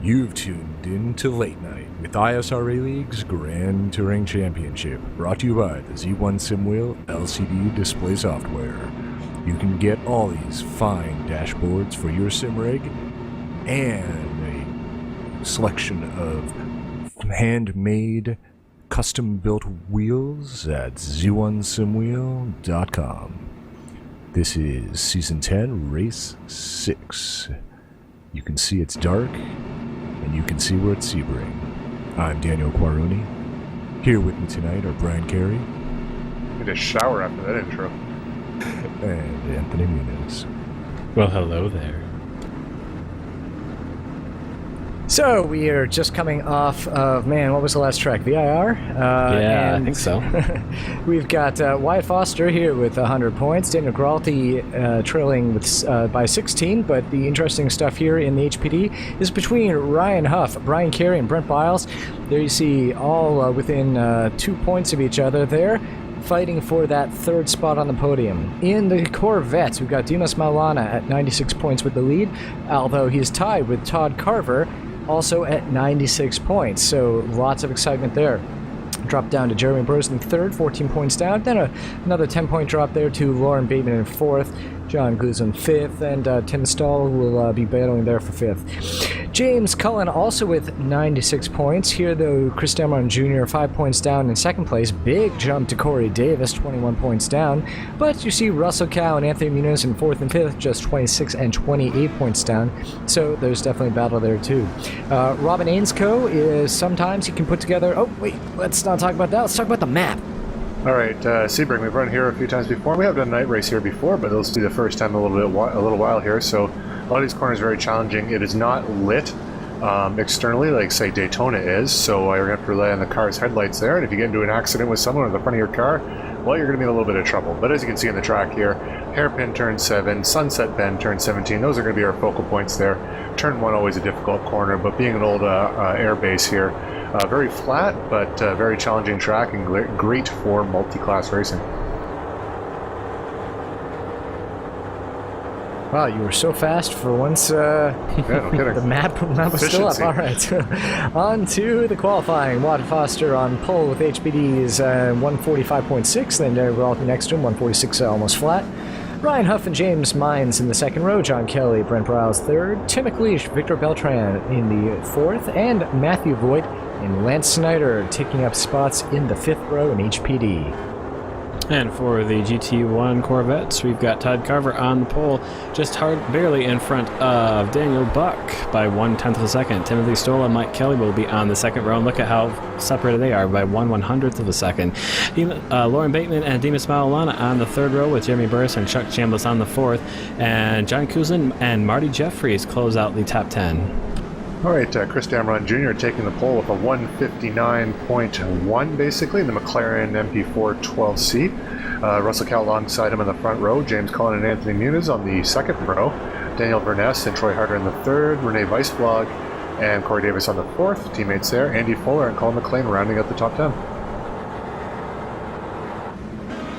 You've tuned in to Late Night with ISRA League's Grand Touring Championship, brought to you by the Z1 SimWheel LCD display software. You can get all these fine dashboards for your sim rig and a selection of handmade, custom-built wheels at z1simwheel.com. This is Season 10, Race 6. You can see it's dark, and you can see we're at Sebring. I'm Daniel Quaroni. Here with me tonight are Brian Carey. Need a shower after that intro. And Anthony Muniz. Well, hello there. So, we are just coming off of, what was the last track? VIR? I think so. We've got Wyatt Foster here with 100 points, Daniel Gralty trailing with, by 16, but the interesting stuff here in the HPD is between Ryan Huff, Brian Carey, and Brent Biles. There you see all within 2 points of each other there, fighting for that third spot on the podium. In the Corvettes, we've got Dimas Maulana at 96 points with the lead, although he's tied with Todd Carver, also at 96 points, so lots of excitement there. Drop down to Jeremy Burrs in third, 14 points down. Then another 10-point drop there to Lauren Bateman in fourth, John Guzman fifth, and Tim Stahl will be battling there for fifth. James Cullen also with 96 points. Here, though, Chris Demron Jr. 5 points down in second place. Big jump to Corey Davis, 21 points down. But you see Russell Cow and Anthony Muniz in fourth and fifth, just 26 and 28 points down. So there's definitely a battle there, too. Robin Ainscoe is sometimes he can put together... Oh, wait, let's not talk about that. Let's talk about the map. All right, Sebring, we've run here a few times before. We have done a night race here before, but this will be the first time in a little while here. So a lot of these corners are very challenging. It is not lit externally, like say Daytona is. So you're going to have to rely on the car's headlights there. And if you get into an accident with someone in the front of your car, well, you're going to be in a little bit of trouble. But as you can see in the track here, Hairpin turn 7, Sunset Bend turn 17. Those are going to be our focal points there. Turn 1 always a difficult corner, but being an old air base here. Very flat, but very challenging track and great for multi-class racing. Wow, you were so fast for once. Yeah, no kidding. The map was still up. All right. On to the qualifying. Wyatt Foster on pole with HPD's 145.6. Then Derek Ralph next to him, 146, almost flat. Ryan Huff and James Mines in the second row, John Kelly, Brent Browse third, Tim McLeish, Victor Beltran in the fourth, and Matthew Voigt and Lance Snyder taking up spots in the fifth row in HPD. And for the GT1 Corvettes, we've got Todd Carver on the pole, just barely in front of Daniel Buck by 1/10 of a second. Timothy Stoll and Mike Kelly will be on the second row, and look at how separated they are by 1/100th of a second. Lauren Bateman and Dimas Maulana on the third row with Jeremy Burris and Chuck Chambliss on the fourth, and John Kuzin and Marty Jeffries close out the top 10. All right, Chris Damron Jr. taking the pole with a 159.1, basically, the McLaren MP4 12C. Russell Cow alongside him in the front row, James Cullen and Anthony Muniz on the second row, Daniel Burness and Troy Harder in the third, Renee Weissblog and Corey Davis on the fourth, teammates there, Andy Fuller and Colin McLean rounding out the top 10.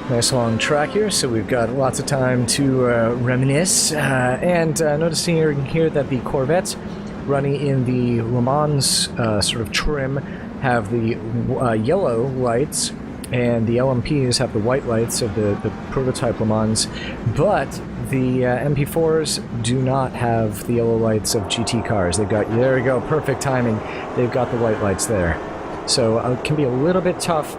Nice long track here, so we've got lots of time to reminisce. And noticing here that the Corvettes running in the Le Mans sort of trim have the yellow lights, and the LMPs have the white lights of the prototype Le Mans, but the MP4s do not have the yellow lights of GT cars. They've got, there we go, perfect timing, they've got the white lights there. So it can be a little bit tough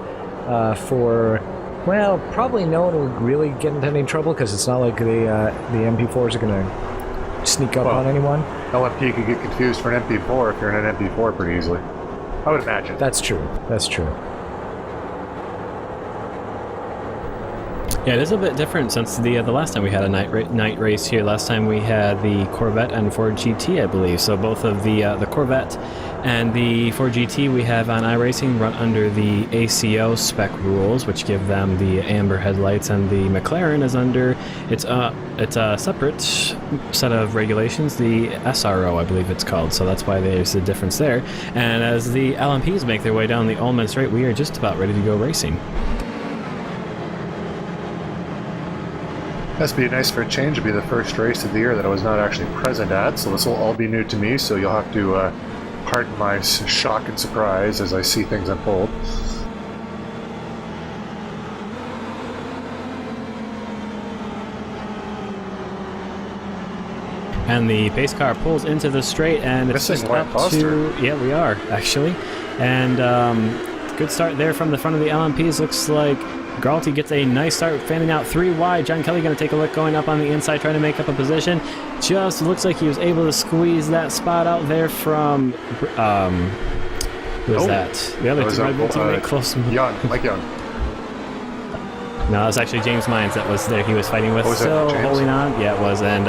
for, well, probably no one will really get into any trouble because it's not like the MP4s are going to sneak up on anyone. LMP could get confused for an MP4 if you're in an MP4 pretty easily. I would imagine. That's true. That's true. Yeah, it is a bit different since the last time we had a night race here. Last time we had the Corvette and Ford GT, I believe. So both of the Corvette and the Ford GT we have on iRacing run under the ACO spec rules, which give them the amber headlights, and the McLaren is under it's a separate set of regulations, the SRO, I believe it's called. So that's why there's a difference there. And as the LMPs make their way down the Ullman Straight, we are just about ready to go racing. That's be nice for a change. It'll be the first race of the year that I was not actually present at, so this will all be new to me, so you'll have to Pardon my shock and surprise as I see things unfold. And the pace car pulls into the straight, and it's just Wyatt up Foster. to... Yeah, we are, actually. And good start there from the front of the LMPs. Looks like Garlty gets a nice start, fanning out 3 wide. John Kelly going to take a look going up on the inside, trying to make up a position. Just looks like he was able to squeeze that spot out there from... who was that? The other two Red Bull teammate close. Mike Young. No, it was actually James Mines that was there. He was fighting with, still holding on. Yeah, it was, and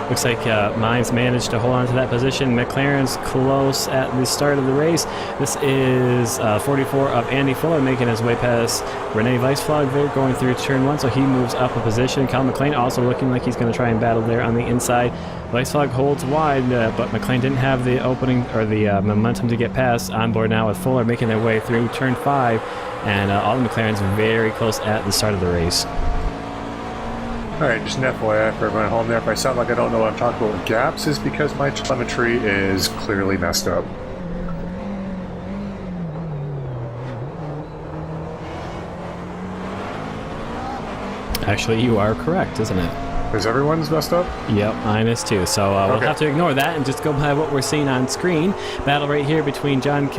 looks like Mines managed to hold on to that position. McLaren's close at the start of the race. This is 44 of Andy Fuller making his way past Rene Weissflog there, going through turn 1, so he moves up a position. Cal McLean also looking like he's going to try and battle there on the inside. Weissflog holds wide, but McLean didn't have the opening or the momentum to get past. On board now with Fuller making their way through turn 5. And all the McLarens very close at the start of the race. Alright, just an FYI for everyone at home there. If I sound like I don't know what I'm talking about with gaps, is because my telemetry is clearly messed up. Actually, you are correct, isn't it? Is everyone's messed up? Yep, mine is too. So we'll have to ignore that and just go by what we're seeing on screen. Battle right here between nope,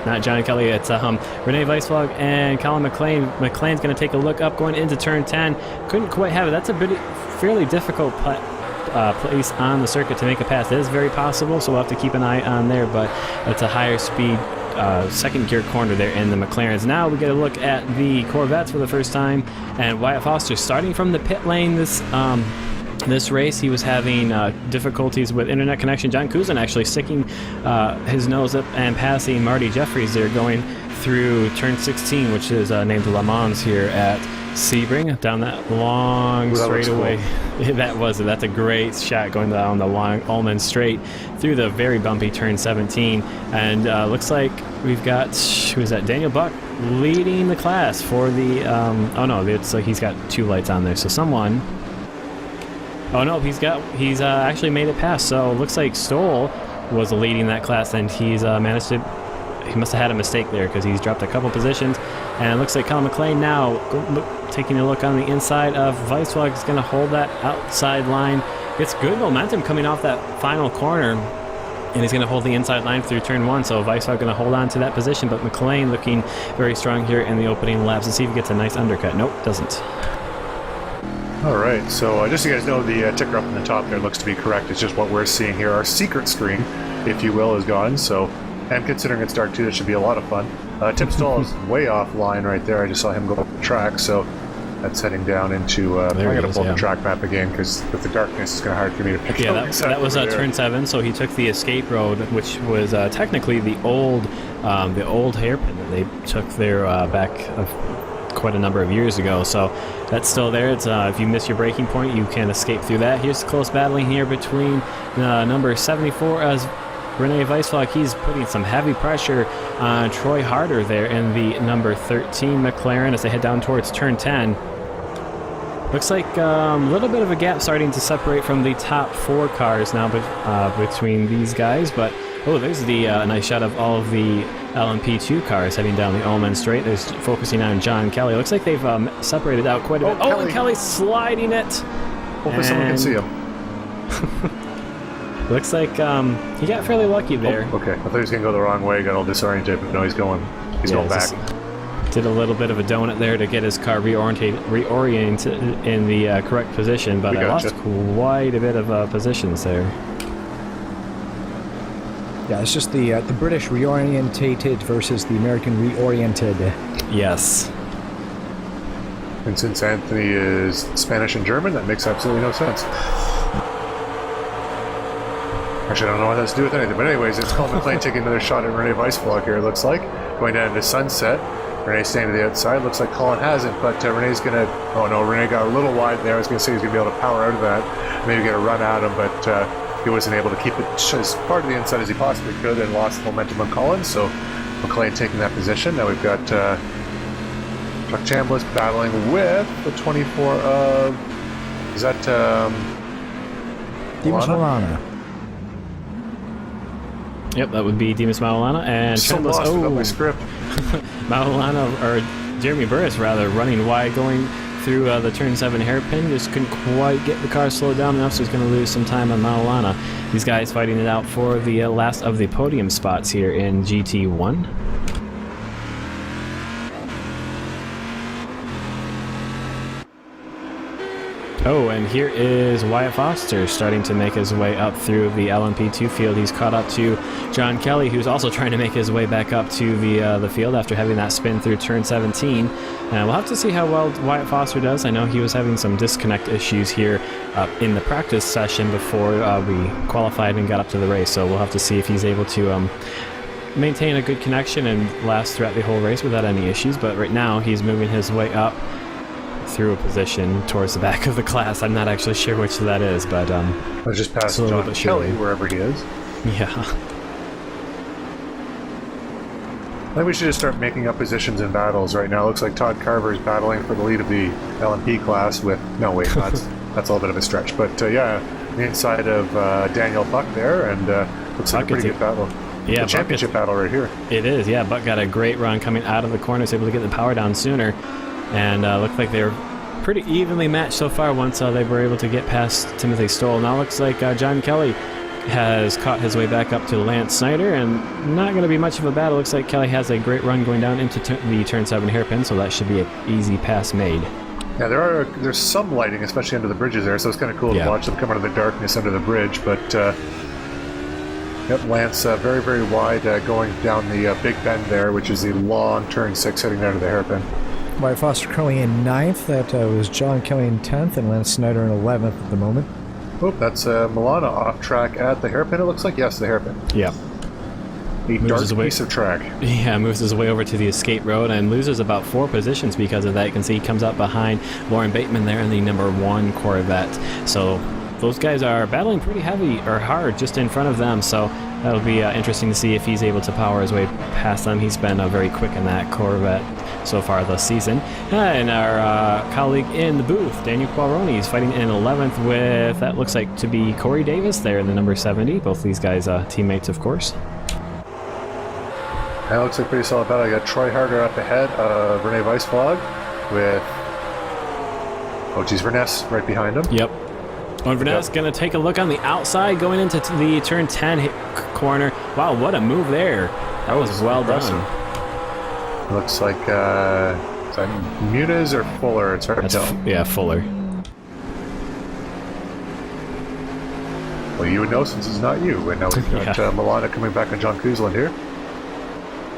not John Kelly. It's Rene Weissflog and Colin McLean. McLean's going to take a look up going into turn 10. Couldn't quite have it. That's a fairly difficult place on the circuit to make a pass. It is very possible, so we'll have to keep an eye on there, but it's a higher speed second gear corner there in the McLarens. Now we get a look at the Corvettes for the first time, and Wyatt Foster starting from the pit lane this race. He was having difficulties with internet connection. John Kuzin actually sticking his nose up and passing Marty Jeffries there going through turn 16, which is named Le Mans here at Sebring, down that long straightaway. Cool. That's a great shot going down the long Ullman straight through the very bumpy turn 17, and looks like we've got, who is that, Daniel Buck leading the class for the oh no, it's he's got 2 lights on there, so someone, oh no, he's actually made it past. So looks like Stoll was leading that class, and he's managed to, he must have had a mistake there because he's dropped a couple positions. And it looks like Colin McLean now taking a look on the inside of Weissflog is going to hold that outside line. Gets good momentum coming off that final corner, and he's going to hold the inside line through turn 1. So Weissflog going to hold on to that position, but McLean looking very strong here in the opening laps. Let's see if he gets a nice undercut. Nope, doesn't. Alright, so just so you guys know, the ticker up in the top there looks to be correct. It's just what we're seeing here. Our secret screen, if you will, is gone. So, and considering it's dark too, this should be a lot of fun. Tim Stoll is way offline right there. I just saw him go up the track, so that's heading down into... I'm going to pull the track map again, because with the darkness, it's going to be hard for me to pick up. Yeah, that was turn 7, so he took the escape road, which was technically the old hairpin that they took there back quite a number of years ago. So that's still there. It's if you miss your braking point, you can escape through that. Here's close battling here between number 74 as Rene Weissflog. He's putting some heavy pressure on Troy Harder there in the number 13 McLaren as they head down towards turn 10. Looks like a little bit of a gap starting to separate from the top 4 cars now between these guys, but there's the nice shot of all of the LMP2 cars heading down the Ullman straight. There's focusing on John Kelly. Looks like they've separated out quite a bit. Kelly. And Kelly's sliding it. Hopefully someone can see him. Looks like he got fairly lucky there. Okay, I thought he was going to go the wrong way, got all disoriented, but no, he's going back. Did a little bit of a donut there to get his car reoriented in the correct position, but I lost quite a bit of positions there. Yeah, it's just the British reorientated versus the American reoriented. Yes. And since Anthony is Spanish and German, that makes absolutely no sense. Actually, I don't know what that has to do with anything. But anyways, it's Colin McLean taking another shot at Rene Weissflog here, it looks like. Going down into Sunset. Rene staying to the outside. Looks like Colin hasn't, but Rene's going to... Oh no, Rene got a little wide there. I was going to say he's going to be able to power out of that. Maybe get a run at him, but he wasn't able to keep it as far to the inside as he possibly could and lost momentum on Colin. So McLean taking that position. Now we've got Chuck Chambliss battling with the 24 of... Is that... Dimas Milana. Yep, that would be Demas Maulana and So Chambliss. lost without my script. Maulana, or Jeremy Burris rather, running wide going through the turn 7 hairpin. Just couldn't quite get the car slowed down enough, so he's going to lose some time on Maulana. These guys fighting it out for the last of the podium spots here in GT1. Oh, and here is Wyatt Foster starting to make his way up through the LMP2 field. He's caught up to John Kelly, who's also trying to make his way back up to the field after having that spin through turn 17. And we'll have to see how well Wyatt Foster does. I know he was having some disconnect issues here in the practice session before we qualified and got up to the race. So we'll have to see if he's able to maintain a good connection and last throughout the whole race without any issues. But right now he's moving his way up through a position towards the back of the class. I'm not actually sure which that is, but I was just past John Kelly, wherever he is. Yeah. I think we should just start making up positions in battles right now. Looks like Todd Carver is battling for the lead of the LMP class with... No, wait, that's a little bit of a stretch. But yeah, the inside of Daniel Buck there, and looks like a pretty good battle. Yeah, the championship battle right here. It is, yeah. Buck got a great run coming out of the corners, able to get the power down sooner. And looked like they were pretty evenly matched so far once they were able to get past Timothy Stoll. Now looks like John Kelly has caught his way back up to Lance Snyder, and not going to be much of a battle. Looks like Kelly has a great run going down into the turn 7 hairpin, so that should be an easy pass made. Yeah, there's some lighting, especially under the bridges there, so it's kind of cool to watch them come out of the darkness under the bridge. But yep, Lance very, very wide going down the Big Bend there, which is the long turn 6 heading down to the hairpin. Wyatt Foster currently in 9th. That was John Kelly in 10th and Lance Snyder in 11th at the moment. Oh, that's Milana off track at the hairpin, it looks like. Yes, the hairpin. Yeah. A dark piece of track. Yeah, moves his way over to the escape road and loses about 4 positions because of that. You can see he comes up behind Lauren Bateman there in the number 1 Corvette. So those guys are battling pretty heavy or hard just in front of them. So that'll be interesting to see if he's able to power his way past them. He's been very quick in that Corvette so far this season. And our colleague in the booth, Daniel Quaroni, is fighting in 11th with, that looks like to be Corey Davis there in the number 70. Both these guys teammates, of course. That looks like a pretty solid battle. I got Troy Harder up ahead of Renee Weissflog with, Verness right behind him. Yep. Oh, and Verness going to take a look on the outside going into the turn 10 corner. Wow, what a move there. That was well done. Looks like, is that Muniz or Fuller? It's hard to tell. Yeah, Fuller. Well, you would know since it's not you. And now we've got Milana coming back on John Kuzlin here.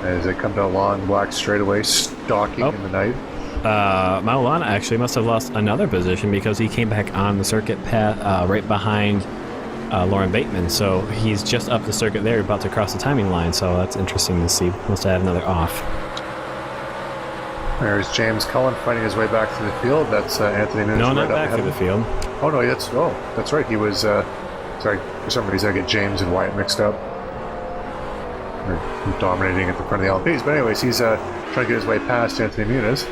As they come down long black straightaway, stalking in the night. Maulana actually must have lost another position because he came back on the circuit path right behind Lauren Bateman. So he's just up the circuit there, about to cross the timing line. So that's interesting to see. Must have had another off. There's James Cullen fighting his way back through the field. That's Anthony Nunes. No, not back through the field. Oh no, that's right. He was sorry, for some reason I get James and Wyatt mixed up. They're dominating at the front of the LPs. But anyways, he's trying to get his way past Anthony Muniz.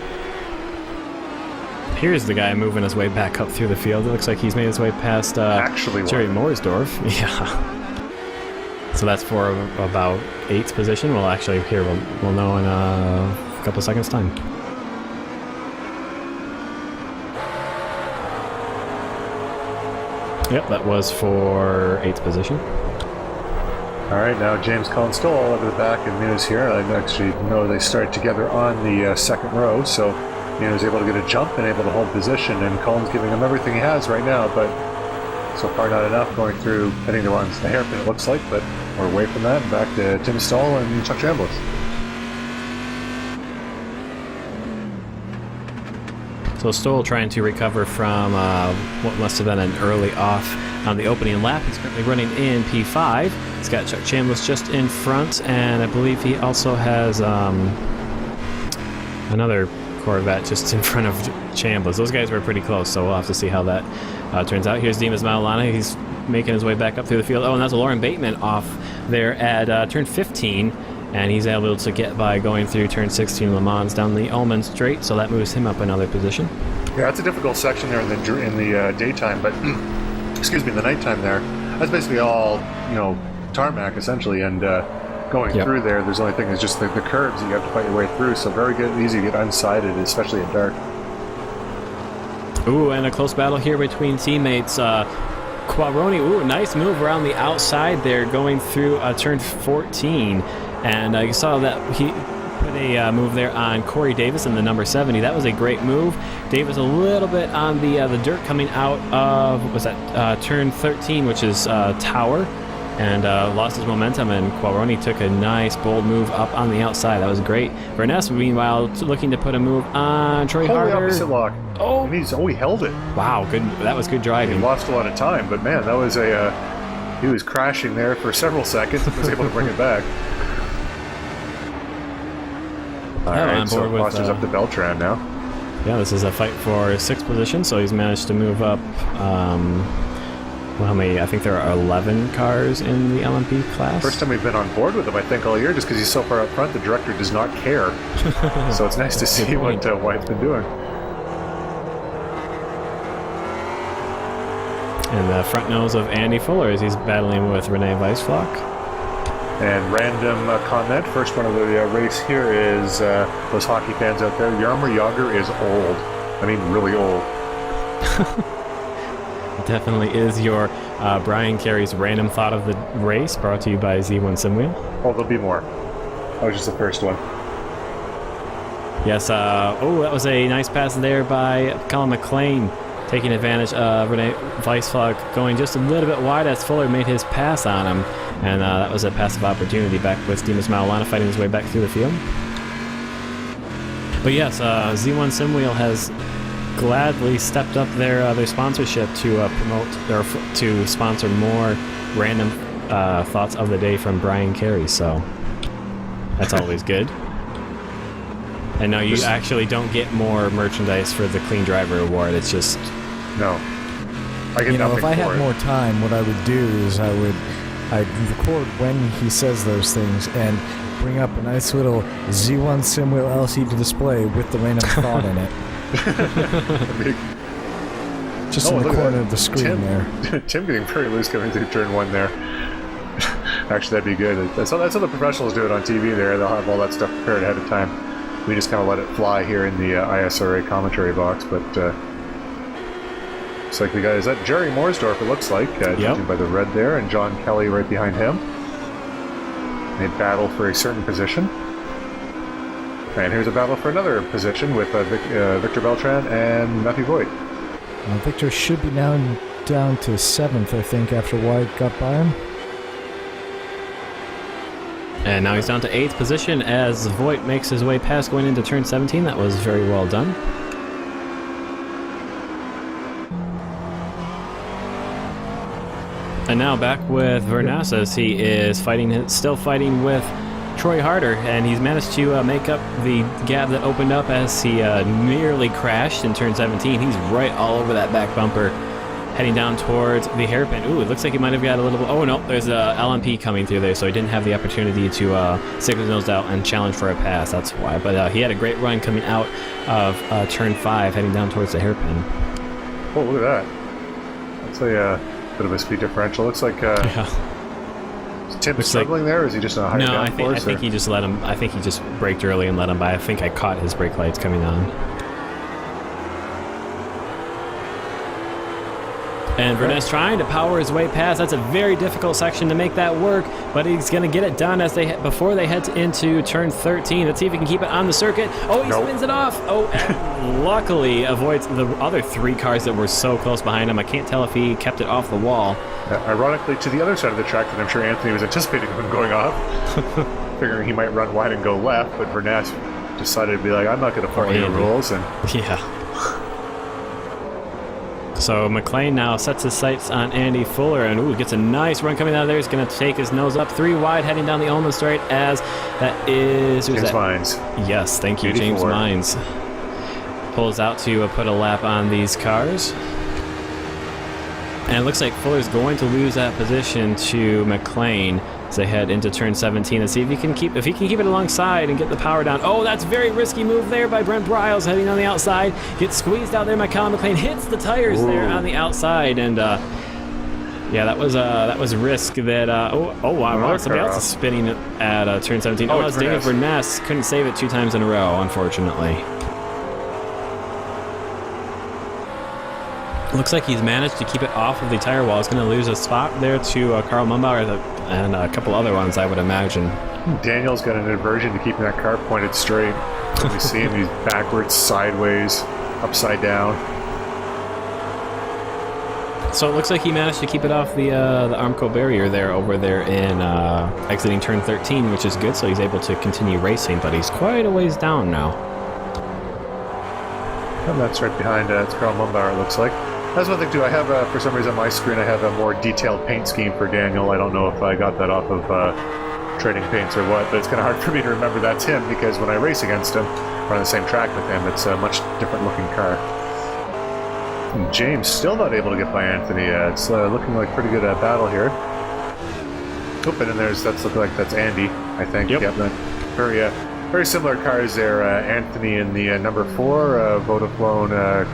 Here's the guy moving his way back up through the field. It looks like he's made his way past Jerry Mooresdorf. Yeah. So that's for about 8th position. Well, actually, here we'll know in a couple seconds' time. Yep, that was for 8th position. All right, now James Cullen still all over the back, and Muniz here. I actually know they started together on the second row, so Muniz was able to get a jump and able to hold position, and Cullen's giving him everything he has right now, but so far not enough going through, heading to the hairpin it looks like, but we're away from that and back to Tim Stoll and Chuck Chambliss. So Stoll trying to recover from what must have been an early off on the opening lap. He's currently running in P5. He's got Chuck Chambliss just in front, and I believe he also has another Corvette just in front of Chambliss. Those guys were pretty close, so we'll have to see how that turns out. Here's Demas Maulana. He's making his way back up through the field. Oh, and that's Lauren Bateman off there at turn 15. And he's able to get by going through turn 16 Le Mans down the Ullman Straight, so that moves him up another position. Yeah, it's a difficult section there in the daytime, but excuse me, in the nighttime there. That's basically all tarmac essentially, and going Yep. through there, there's the only thing is just the curves that you have to fight your way through. So very good, easy to get unsided, especially at dark. Ooh, and a close battle here between teammates. Quabroni, ooh, nice move around the outside there, going through turn 14. And you saw that he put a move there on Corey Davis in the number 70. That was a great move. Davis a little bit on the dirt coming out of, what was that, turn 13, which is Tower. And lost his momentum, and Quabroni took a nice, bold move up on the outside. That was great. Verness, meanwhile, looking to put a move on Troy Holy Harder. opposite lock. Oh. And he held it. Wow, good. That was good He driving. lost a lot of time, but man, that was he was crashing there for several seconds and was able to bring it back. All Yeah, right, on so board with, Foster's up to Beltran now. Yeah, this is a fight for 6th position, so he's managed to move up. Well, how many? I think there are 11 cars in the LMP class. First time we've been on board with him, I think, all year, just because he's so far up front. The director does not care, so it's nice to see what White's been doing. And the front nose of Andy Fuller as he's battling with Renee Weisflock. And random comment, first one of the race here is those hockey fans out there. Jaromir Jagr is old. I mean, really old. Definitely is your Brian Carey's random thought of the race, brought to you by Z1 Simwheel. Oh, there'll be more. That was just the first one. Yes, that was a nice pass there by Colin McLean, taking advantage of Renee Weisflock going just a little bit wide as Fuller made his pass on him. And that was a passive opportunity back with Dimas Maulana fighting his way back through the field. But yes, Z1 Simwheel has gladly stepped up their sponsorship to promote or to sponsor more random thoughts of the day from Brian Carey. So that's always good. And no, you actually don't get more merchandise for the Clean Driver Award. It's just no. I get nothing if I for had it. more time, what I would do is I'd record when he says those things and bring up a nice little Z1 Simwheel LCD display with the random thought in it. Just in the corner of the screen there. Tim getting very loose coming through turn 1 there. Actually, that'd be good. That's how the professionals do it on TV there. They'll have all that stuff prepared ahead of time. We just kind of let it fly here in the ISRA commentary box, but looks like we got, is that Jerry Mooresdorf, it looks like, judging by the red there, and John Kelly right behind him. They battle for a certain position. And here's a battle for another position with Victor Beltran and Matthew Voigt. Victor should be now down to 7th, I think, after White got by him. And now he's down to 8th position as Voigt makes his way past going into turn 17. That was very well done. And now back with Verness as he is still fighting with Troy Harder, and he's managed to make up the gap that opened up as he nearly crashed in turn 17. He's right all over that back bumper, heading down towards the hairpin. Ooh, it looks like he might have got a little bit... Oh, no, there's a LMP coming through there, so he didn't have the opportunity to stick his nose out and challenge for a pass. That's why. But he had a great run coming out of turn 5, heading down towards the hairpin. Oh, look at that. That's a bit of a speed differential. Looks like... Is Tim struggling there, or is he just on a higher downforce? No, I think he just let him... I think he just braked early and let him by. I think I caught his brake lights coming on. And Verness trying to power his way past. That's a very difficult section to make that work, but he's going to get it done before they head into turn 13. Let's see if he can keep it on the circuit. Oh, he spins it off. Oh, and luckily avoids the other 3 cars that were so close behind him. I can't tell if he kept it off the wall. Ironically, to the other side of the track that I'm sure Anthony was anticipating him going off, figuring he might run wide and go left, but Verness decided to be like, I'm not going to follow the rules. And yeah. So McLean now sets his sights on Andy Fuller and gets a nice run coming out of there. He's going to take his nose up 3 wide heading down the Ullman Straight as that is... James Mines. Yes, thank you, 84. James Mines. Pulls out to put a lap on these cars. And it looks like Fuller's going to lose that position to McLean as they head into turn 17 and see if he can keep it alongside and get the power down. Oh, that's a very risky move there by Brent Briles heading on the outside. Gets squeezed out there by Colin McLean. Hits the tires there on the outside, and Yeah, that was a risk that. Oh wow! Somebody else is spinning at turn 17. Oh, it's Daniel Verness. Couldn't save it 2 times in a row, unfortunately. Looks like he's managed to keep it off of the tire wall. He's going to lose a spot there to Carl Mumbauer and a couple other ones, I would imagine. Daniel's got an aversion to keeping that car pointed straight. When we see him, he's backwards, sideways, upside down. So it looks like he managed to keep it off the Armco barrier there over there in exiting turn 13, which is good. So he's able to continue racing, but he's quite a ways down now. And that's right behind it's Carl Mumbauer, it looks like. That's one thing too. I have, for some reason on my screen, I have a more detailed paint scheme for Daniel. I don't know if I got that off of Trading Paints or what, but it's kind of hard for me to remember that's him because when I race against him, or on the same track with him, it's a much different looking car. And James still not able to get by Anthony. It's looking like pretty good battle here. Oh, and then that's looking like that's Andy, I think. Yep. Very similar cars there. Anthony in the number 4 Vodafone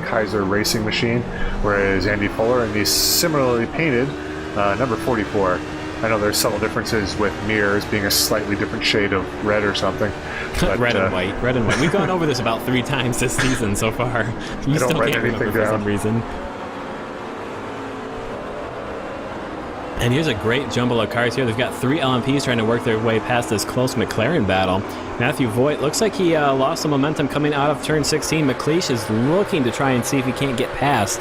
Kaiser racing machine, whereas Andy Fuller in the similarly painted number 44. I know there's subtle differences with mirrors being a slightly different shade of red or something. But, red and white. We've gone over this about 3 times this season so far. You still can't remember for some reason. And here's a great jumble of cars here. They've got 3 LMPs trying to work their way past this close McLaren battle. Matthew Voigt looks like he lost some momentum coming out of turn 16. McLeish is looking to try and see if he can't get past.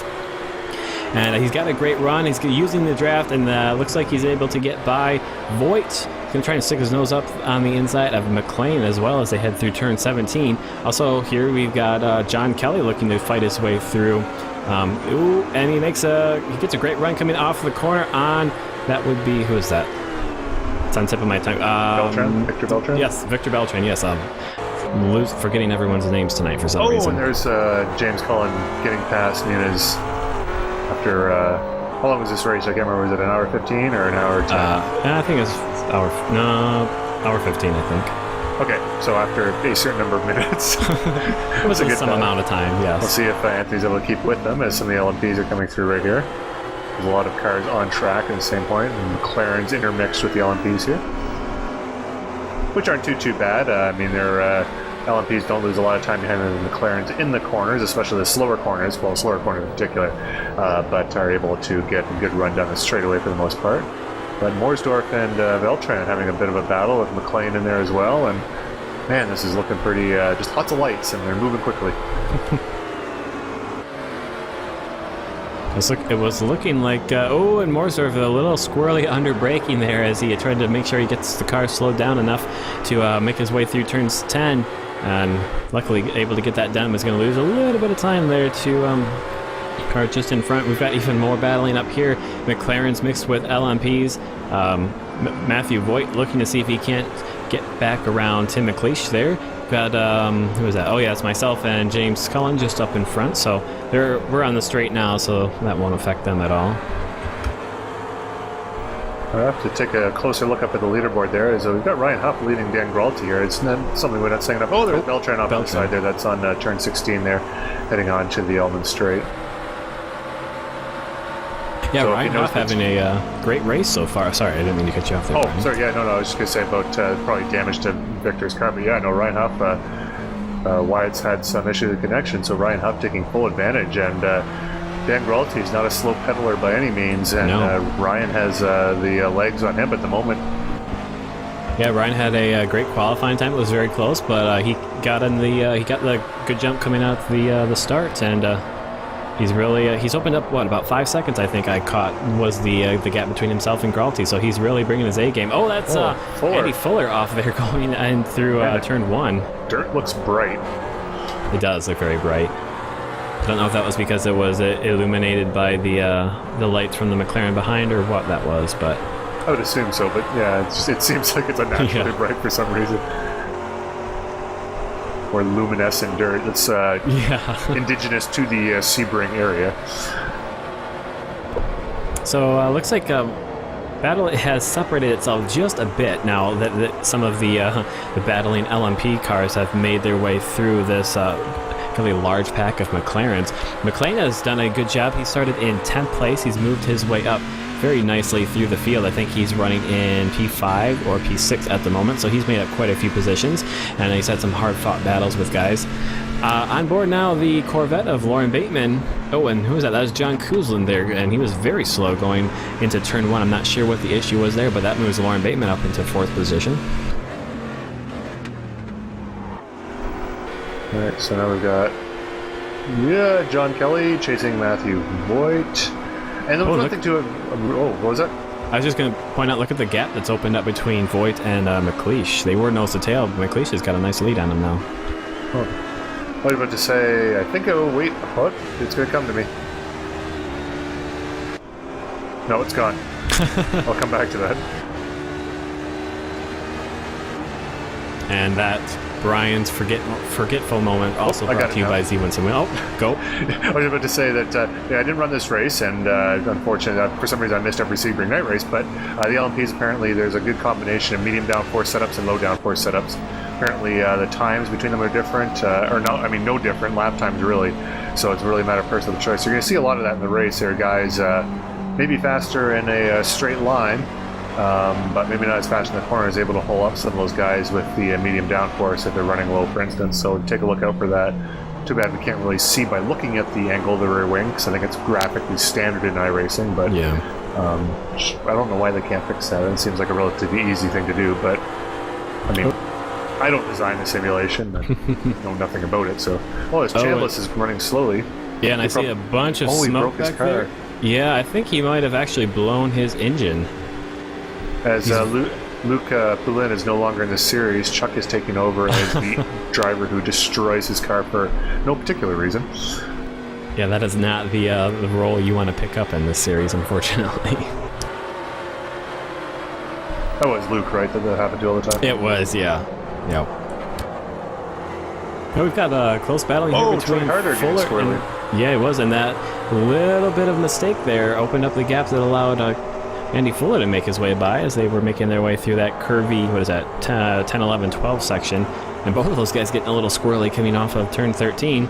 And he's got a great run. He's using the draft, and looks like he's able to get by Voigt. He's going to try and stick his nose up on the inside of McLean as well as they head through turn 17. Also, here we've got John Kelly looking to fight his way through. And he gets a great run coming off the corner on. That would be, who is that? It's on the tip of my tongue. Beltran? Victor Beltran? Yes, Victor Beltran, yes. Forgetting everyone's names tonight for some reason. Oh, and there's James Cullen getting past Nunez after, how long was this race? I can't remember, was it an hour 15 or an hour 10? I think it's hour 15, I think. Okay, so after a certain number of minutes. It was some amount of time, yes. We'll see if Anthony's able to keep with them as some of the LMPs are coming through right here. There's a lot of cars on track at the same point, and McLaren's intermixed with the LMPs here, which aren't too bad. I mean, their LMPs don't lose a lot of time behind the McLarens in the corners, especially the slower corners, slower corners in particular, but are able to get a good run down the straightaway for the most part. But Morsdorf and Beltran having a bit of a battle with McLean in there as well, and man, this is looking pretty, just lots of lights, and they're moving quickly. It was looking like, and Morsdorf a little squirrely under braking there as he tried to make sure he gets the car slowed down enough to make his way through turns 10, and luckily able to get that done. Was going to lose a little bit of time there to car just in front. We've got even more battling up here. McLaren's mixed with LMPs. Matthew Voigt looking to see if he can't get back around Tim McLeish there. Got, who was that? Oh yeah, it's myself and James Cullen just up in front, so we're on the straight now, so that won't affect them at all. I have to take a closer look up at the leaderboard there. As we've got Ryan Huff leading Dan Gralti here. It's not something we're not saying enough. Oh, there's Beltran off on the side there. That's on turn 16 there, heading on to the Elman Straight. Yeah, so Ryan Huff having a great race so far. Sorry, I didn't mean to cut you off there. Oh, Ryan. Sorry, yeah, no, I was just going to say about probably damage to Victor's car, but yeah, no, Ryan Huff, Wyatt's had some issue with connection, so Ryan Huff taking full advantage, and Dan Gralti is not a slow pedaler by any means, and Ryan has the legs on him at the moment. Yeah, Ryan had a great qualifying time. It was very close, but he got the good jump coming out the start, and he's opened up about 5 seconds. I think I caught was the gap between himself and Gralti. So he's really bringing his A game. Oh, that's Andy Fuller off there going in through turn 1. Dirt looks bright. It does look very bright. I don't know if that was because it was illuminated by the lights from the McLaren behind or what that was, but I would assume so. But yeah, it seems like it's unnaturally bright for some reason. Or luminescent dirt that's indigenous to the Sebring area. So looks like battle has separated itself just a bit now that some of the battling LMP cars have made their way through this really large pack of McLarens. McLaren has done a good job. He started in 10th place. He's moved his way up very nicely through the field. I think he's running in P5 or P6 at the moment, so he's made up quite a few positions, and he's had some hard-fought battles with guys. On board now, the Corvette of Lauren Bateman. Oh, and who was that? That was John Kuzlin there, and he was very slow going into turn 1. I'm not sure what the issue was there, but that moves Lauren Bateman up into 4th position. All right, so now we've got John Kelly chasing Matthew Voigt. And there was one thing to it. What was that? I was just going to point out, look at the gap that's opened up between Voigt and McLeish. They were nose to tail, but McLeish has got a nice lead on him now. I was about to say, I think wait, what? It's going to come to me. No, it's gone. I'll come back to that. And that Brian's forgetful moment also brought to you by Z1 Simwell. Oh, go. I was about to say that I didn't run this race, and unfortunately, for some reason, I missed every Sebring night race, but the LMPs, apparently, there's a good combination of medium downforce setups and low downforce setups. Apparently, the times between them are different, no different, lap times really, so it's really a matter of personal choice. You're going to see a lot of that in the race there, guys. Maybe faster in a straight line, but maybe not as fast in the corners, able to hold up some of those guys with the medium downforce if they're running low, for instance, so take a look out for that. Too bad we can't really see by looking at the angle of the rear wing, because I think it's graphically standard in iRacing, but yeah. I don't know why they can't fix that. It seems like a relatively easy thing to do, but I mean, I don't design the simulation, and know nothing about it, so... Oh, his Chambliss is running slowly. Yeah, and I see a bunch of smoke back there. Yeah, I think he might have actually blown his engine. As Luke Poulin is no longer in the series, Chuck is taking over as the driver who destroys his car for no particular reason. Yeah, that is not the role you want to pick up in this series, unfortunately. That was Luke, right? That happened to all the time? It was, yeah. Yep. Now we've got a close battle here between Fuller and... Yeah, it was, and that little bit of mistake there opened up the gap that allowed Andy Fuller to make his way by as they were making their way through that curvy, 10, 11, 12 section. And both of those guys getting a little squirrely coming off of turn 13.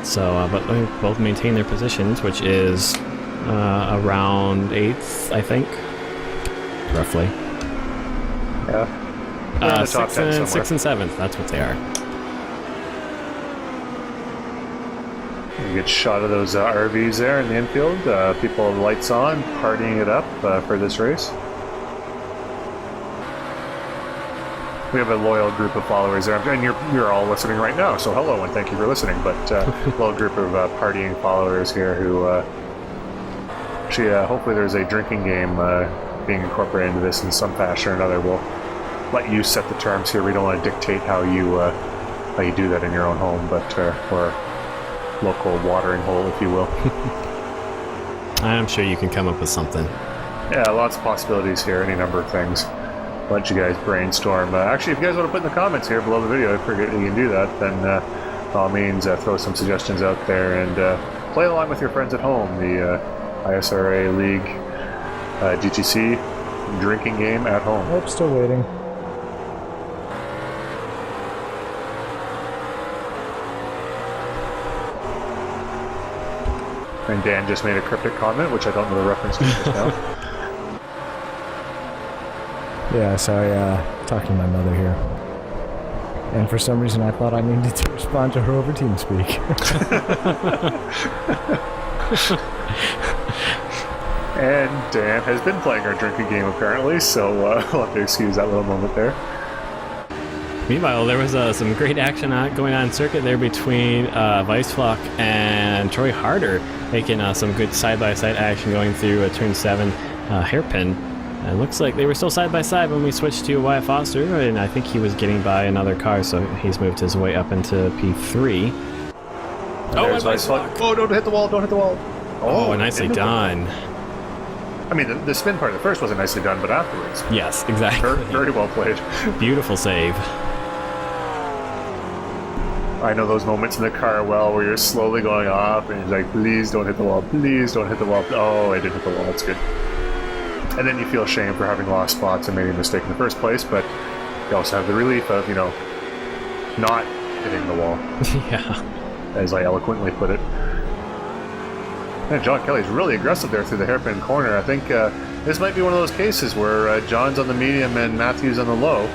So, but they both maintain their positions, which is around 8th, I think. Roughly. Yeah. 6th and 7th, that's what they are. You get a shot of those RVs there in the infield. People with lights on, partying it up for this race. We have a loyal group of followers there, and you're all listening right now, so hello and thank you for listening. But a little group of partying followers here who actually, hopefully there's a drinking game being incorporated into this in some fashion or another. We'll let you set the terms here. We don't want to dictate how you do that in your own home, but or local watering hole, if you will. I'm sure you can come up with something. Yeah, lots of possibilities here, any number of things. Let you guys brainstorm. Actually, if you guys want to put in the comments here below the video, I forget you can do that, then by all means throw some suggestions out there and play along with your friends at home. The ISRA League GTC drinking game at home. Nope, still waiting. And Dan just made a cryptic comment, which I don't know the reference to just now. Yeah, sorry, talking to my mother here. And for some reason I thought I needed to respond to her over TeamSpeak. And Dan has been playing our drinking game apparently, so we'll have to excuse that little moment there. Meanwhile, there was some great action going on circuit there between Weissflock and Troy Harder, making some good side-by-side action going through a turn 7 hairpin. It looks like they were still side-by-side when we switched to Wyatt Foster, and I think he was getting by another car, so he's moved his way up into P3. There's Weissflock. Oh, don't hit the wall, don't hit the wall. Oh, nicely done. I mean, the spin part of the first wasn't nicely done, but afterwards. Yes, exactly. Very well played. Beautiful save. I know those moments in the car well where you're slowly going off and you're like, please don't hit the wall, please don't hit the wall. Oh, I did hit the wall, that's good. And then you feel shame for having lost spots and made a mistake in the first place, but you also have the relief of, not hitting the wall. Yeah. As I eloquently put it. And John Kelly's really aggressive there through the hairpin corner. I think this might be one of those cases where John's on the medium and Matthew's on the low.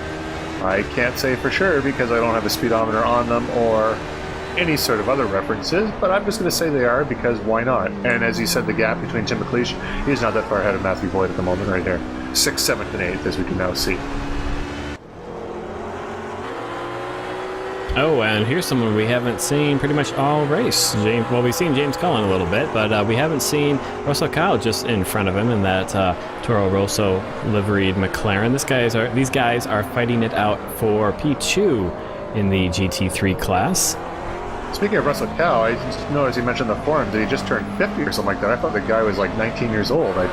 I can't say for sure because I don't have a speedometer on them or any sort of other references, but I'm just going to say they are because why not? And as you said, the gap between Tim McLeish, he's not that far ahead of Matthew Boyd at the moment right here. 6th, 7th, and 8th as we can now see. Oh, and here's someone we haven't seen pretty much all race. We've seen James Cullen a little bit, but we haven't seen Russell Kyle just in front of him in that Toro Rosso liveried McLaren. These guys are fighting it out for P2 in the GT3 class. Speaking of Russell Kyle, I just noticed you mentioned the forum that he just turned 50 or something like that. I thought the guy was like 19 years old. I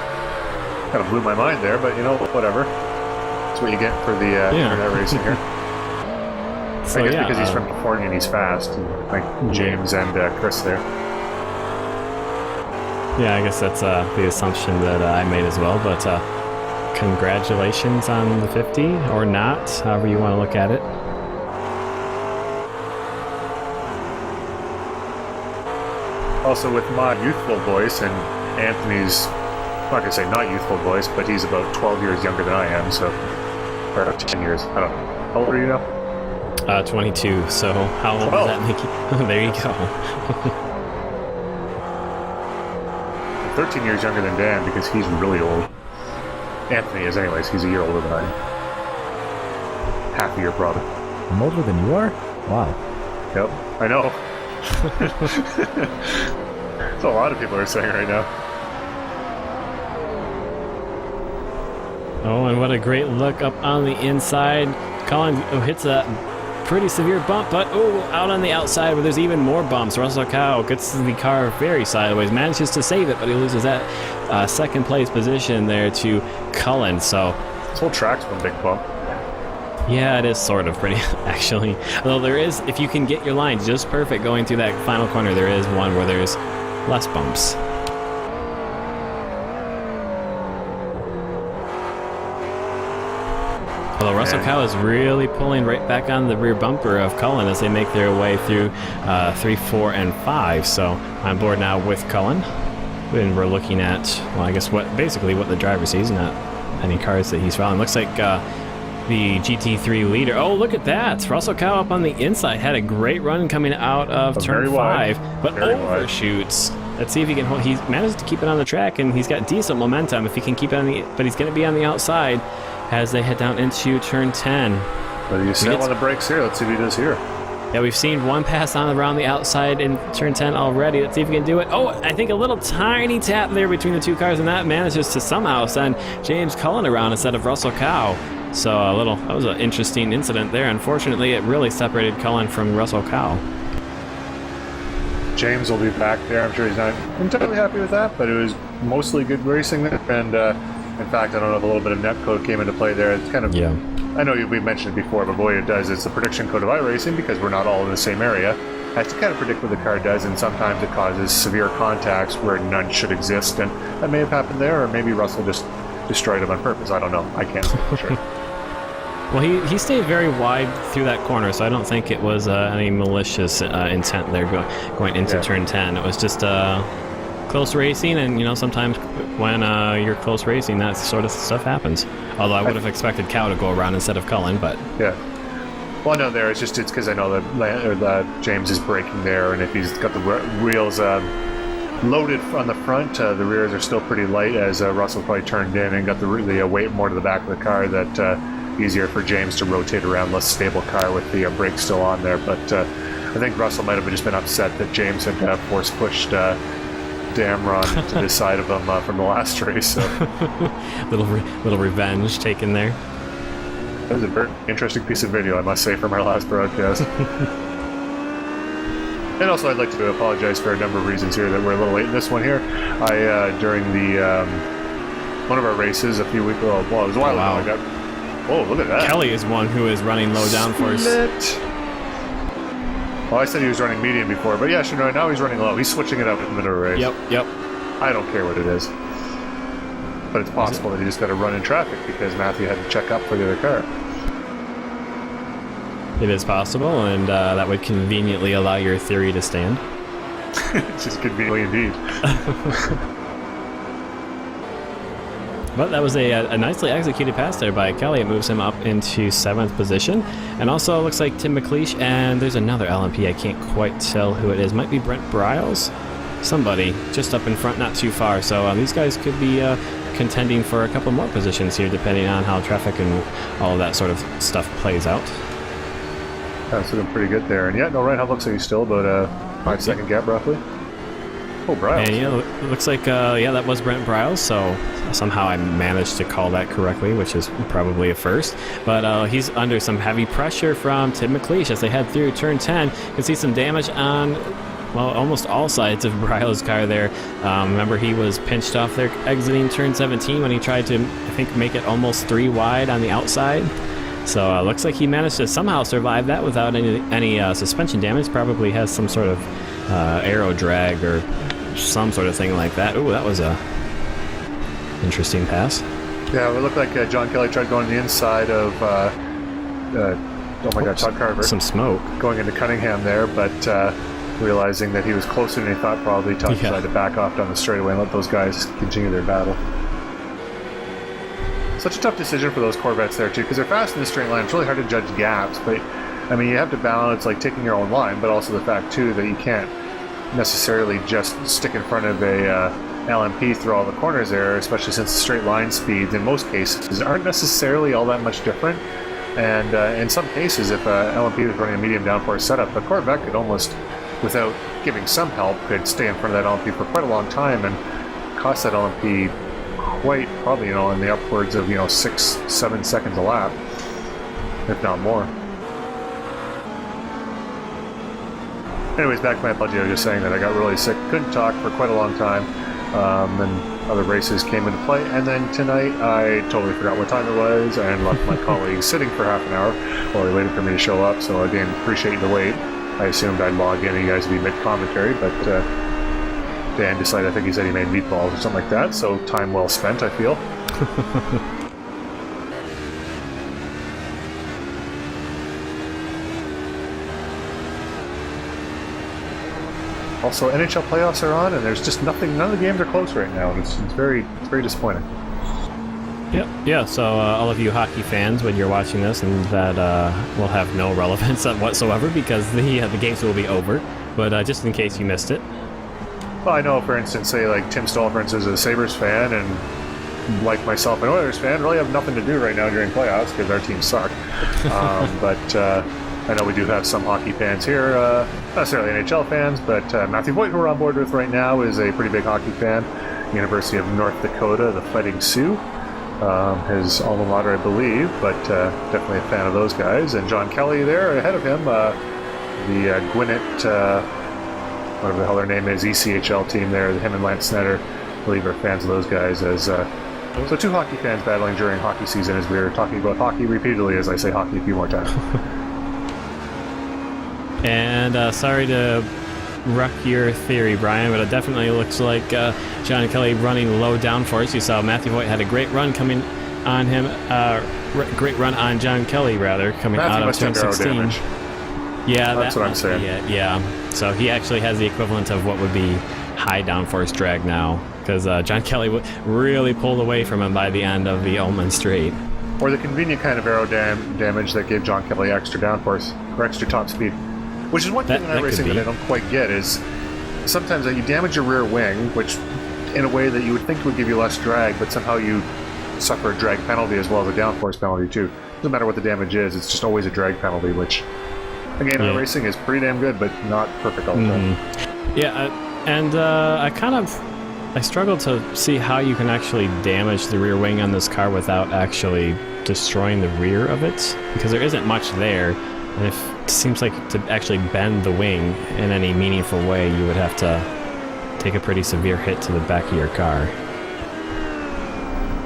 kind of blew my mind there, but whatever. That's what you get for the internet racing here. So, I guess because he's from California and he's fast, like James and Chris there. Yeah, I guess that's the assumption that I made as well, but congratulations on the 50, or not, however you want to look at it. Also with my youthful voice and Anthony's, I'm not going to say not youthful voice, but he's about 12 years younger than I am, so, or 10 years, I don't know. How old are you now? 22, so how old does that make you? There you go. 13 years younger than Dan because he's really old. Anthony is anyways, he's a year older than I am. Half a year probably. I'm older than you are? Wow. Yep, I know. That's what a lot of people are saying right now. Oh, and what a great look up on the inside. Colin hits a pretty severe bump, but out on the outside where there's even more bumps. Russell Kyle gets the car very sideways, manages to save it, but he loses that second place position there to Cullen. So this whole track's one big bump. Yeah, it is sort of pretty, actually. Although there is, if you can get your line just perfect going through that final corner, there is one where there's less bumps. Although Russell Kyle is really pulling right back on the rear bumper of Cullen as they make their way through 3, 4, and 5. So I'm board now with Cullen. And we're looking at, well, I guess what the driver sees, not any cars that he's following. Looks like the GT3 leader. Oh, look at that. Russell Kyle up on the inside. Had a great run coming out of turn 5, but overshoots. Let's see if he can hold. He managed to keep it on the track, and he's got decent momentum if he can keep it on the, but he's going to be on the outside as they head down into turn 10. But you see on the brakes here. Let's see if he does here. Yeah, we've seen one pass on around the outside in turn 10 already. Let's see if he can do it. Oh, I think a little tiny tap there between the two cars, and that manages to somehow send James Cullen around instead of Russell Kyle. So that was an interesting incident there. Unfortunately, it really separated Cullen from Russell Kyle. James will be back there. I'm sure he's not entirely happy with that, but it was mostly good racing there. And in fact, I don't know if a little bit of netcode came into play there. It's kind of, yeah. I know we've mentioned it before, but boy, it does. It's the prediction code of iRacing because we're not all in the same area. Has to kind of predict what the car does, and sometimes it causes severe contacts where none should exist, and that may have happened there, or maybe Russell just destroyed him on purpose. I don't know. I can't say for sure. Well, he stayed very wide through that corner, so I don't think it was any malicious intent there going into turn 10. It was just close racing, and sometimes when you're close racing, that sort of stuff happens. Although I would have expected Cow to go around instead of Cullen, but yeah. Well, no, it's because I know that James is braking there, and if he's got the wheels loaded on the front, the rears are still pretty light as Russell probably turned in and got the weight more to the back of the car. That easier for James to rotate around, less stable car with the brakes still on there. But I think Russell might have just been upset that James had force pushed Damron to the side of him from the last race. So. little revenge taken there. That was a very interesting piece of video, I must say, from our last broadcast. And also, I'd like to apologize for a number of reasons here that we're a little late in this one here. During the one of our races a few weeks ago, well, it was a while ago. Oh, look at that. Kelly is one who is running low downforce. Well, I said he was running medium before, but yeah, sure, now he's running low. He's switching it up in the middle of the race. Yep. I don't care what it is. But it's possible that he just got to run in traffic because Matthew had to check up for the other car. It is possible, and that would conveniently allow your theory to stand. Just conveniently indeed. But that was a nicely executed pass there by Kelly. It moves him up into 7th position. And also looks like Tim McLeish, and there's another LMP. I can't quite tell who it is. Might be Brent Bryles? Somebody just up in front, not too far. So these guys could be contending for a couple more positions here, depending on how traffic and all of that sort of stuff plays out. That's looking pretty good there. And yeah, no, Reinhold looks like he's still about a 5-second gap roughly. Oh, Bryles. And yeah, it looks like, that was Brent Bryles, so somehow I managed to call that correctly, which is probably a first. But he's under some heavy pressure from Tim McLeish as they head through turn 10. You can see some damage on, well, almost all sides of Bryles' car there. Remember, he was pinched off there exiting turn 17 when he tried to, I think, make it almost 3 wide on the outside. So looks like he managed to somehow survive that without any suspension damage. Probably has some sort of aero drag or some sort of thing like that. Ooh, that was a interesting pass. Yeah, it looked like John Kelly tried going to the inside of Todd Carver. Some smoke. Going into Cunningham there, but realizing that he was closer than he thought, probably Todd decided to back off down the straightaway and let those guys continue their battle. Such a tough decision for those Corvettes there, too, because they're fast in the straight line. It's really hard to judge gaps, but, I mean, you have to balance, like, taking your own line, but also the fact, too, that you can't necessarily just stick in front of a LMP through all the corners there, especially since the straight line speeds, in most cases, aren't necessarily all that much different. And in some cases, if a LMP was running a medium downforce setup, a Corvette could almost, without giving some help, could stay in front of that LMP for quite a long time and cost that LMP quite probably, in the upwards of 6-7 seconds a lap, if not more. Anyways, back to my apology. I was just saying that I got really sick, couldn't talk for quite a long time, and other races came into play. And then tonight, I totally forgot what time it was and left my colleague sitting for half an hour while he waited for me to show up. So again, appreciate the wait. I assumed I'd log in and you guys would be mid-commentary, but Dan decided, I think he said he made meatballs or something like that, so time well spent, I feel. Also, NHL playoffs are on, and there's just nothing. None of the games are close right now, and it's very disappointing. Yep. Yeah. So all of you hockey fans, when you're watching this, and that will have no relevance whatsoever because the games will be over. But just in case you missed it. Well, I know, for instance, say like Tim Stahl, for instance, is a Sabres fan, and like myself, an Oilers fan, really have nothing to do right now during playoffs because our teams suck. But I know we do have some hockey fans here, not necessarily NHL fans, but Matthew Voigt, who we're on board with right now, is a pretty big hockey fan. University of North Dakota, the Fighting Sioux, his alma mater, I believe, but definitely a fan of those guys. And John Kelly there ahead of him, the Gwinnett, whatever the hell their name is, ECHL team there, him and Lance Snetter, I believe, are fans of those guys. As so two hockey fans battling during hockey season as we're talking about hockey repeatedly as I say hockey a few more times. And sorry to wreck your theory, Brian, but it definitely looks like John Kelly running low downforce. You saw Matthew Voigt had a great run coming on him, great run on John Kelly, rather, coming Matthew out of turn 16. Yeah, that's what I'm saying. Yeah. So he actually has the equivalent of what would be high downforce drag now, because John Kelly really pulled away from him by the end of the Ullman Straight. Or the convenient kind of aero damage that gave John Kelly extra downforce, or extra top speed. Which is one thing in racing that I don't quite get is sometimes you damage your rear wing, which in a way that you would think would give you less drag, but somehow you suffer a drag penalty as well as a downforce penalty too. Doesn't matter what the damage is, it's just always a drag penalty, which again, in racing is pretty damn good, but not perfect all the time. Yeah, and I struggle to see how you can actually damage the rear wing on this car without actually destroying the rear of it, because there isn't much there. And it seems like to actually bend the wing in any meaningful way, you would have to take a pretty severe hit to the back of your car.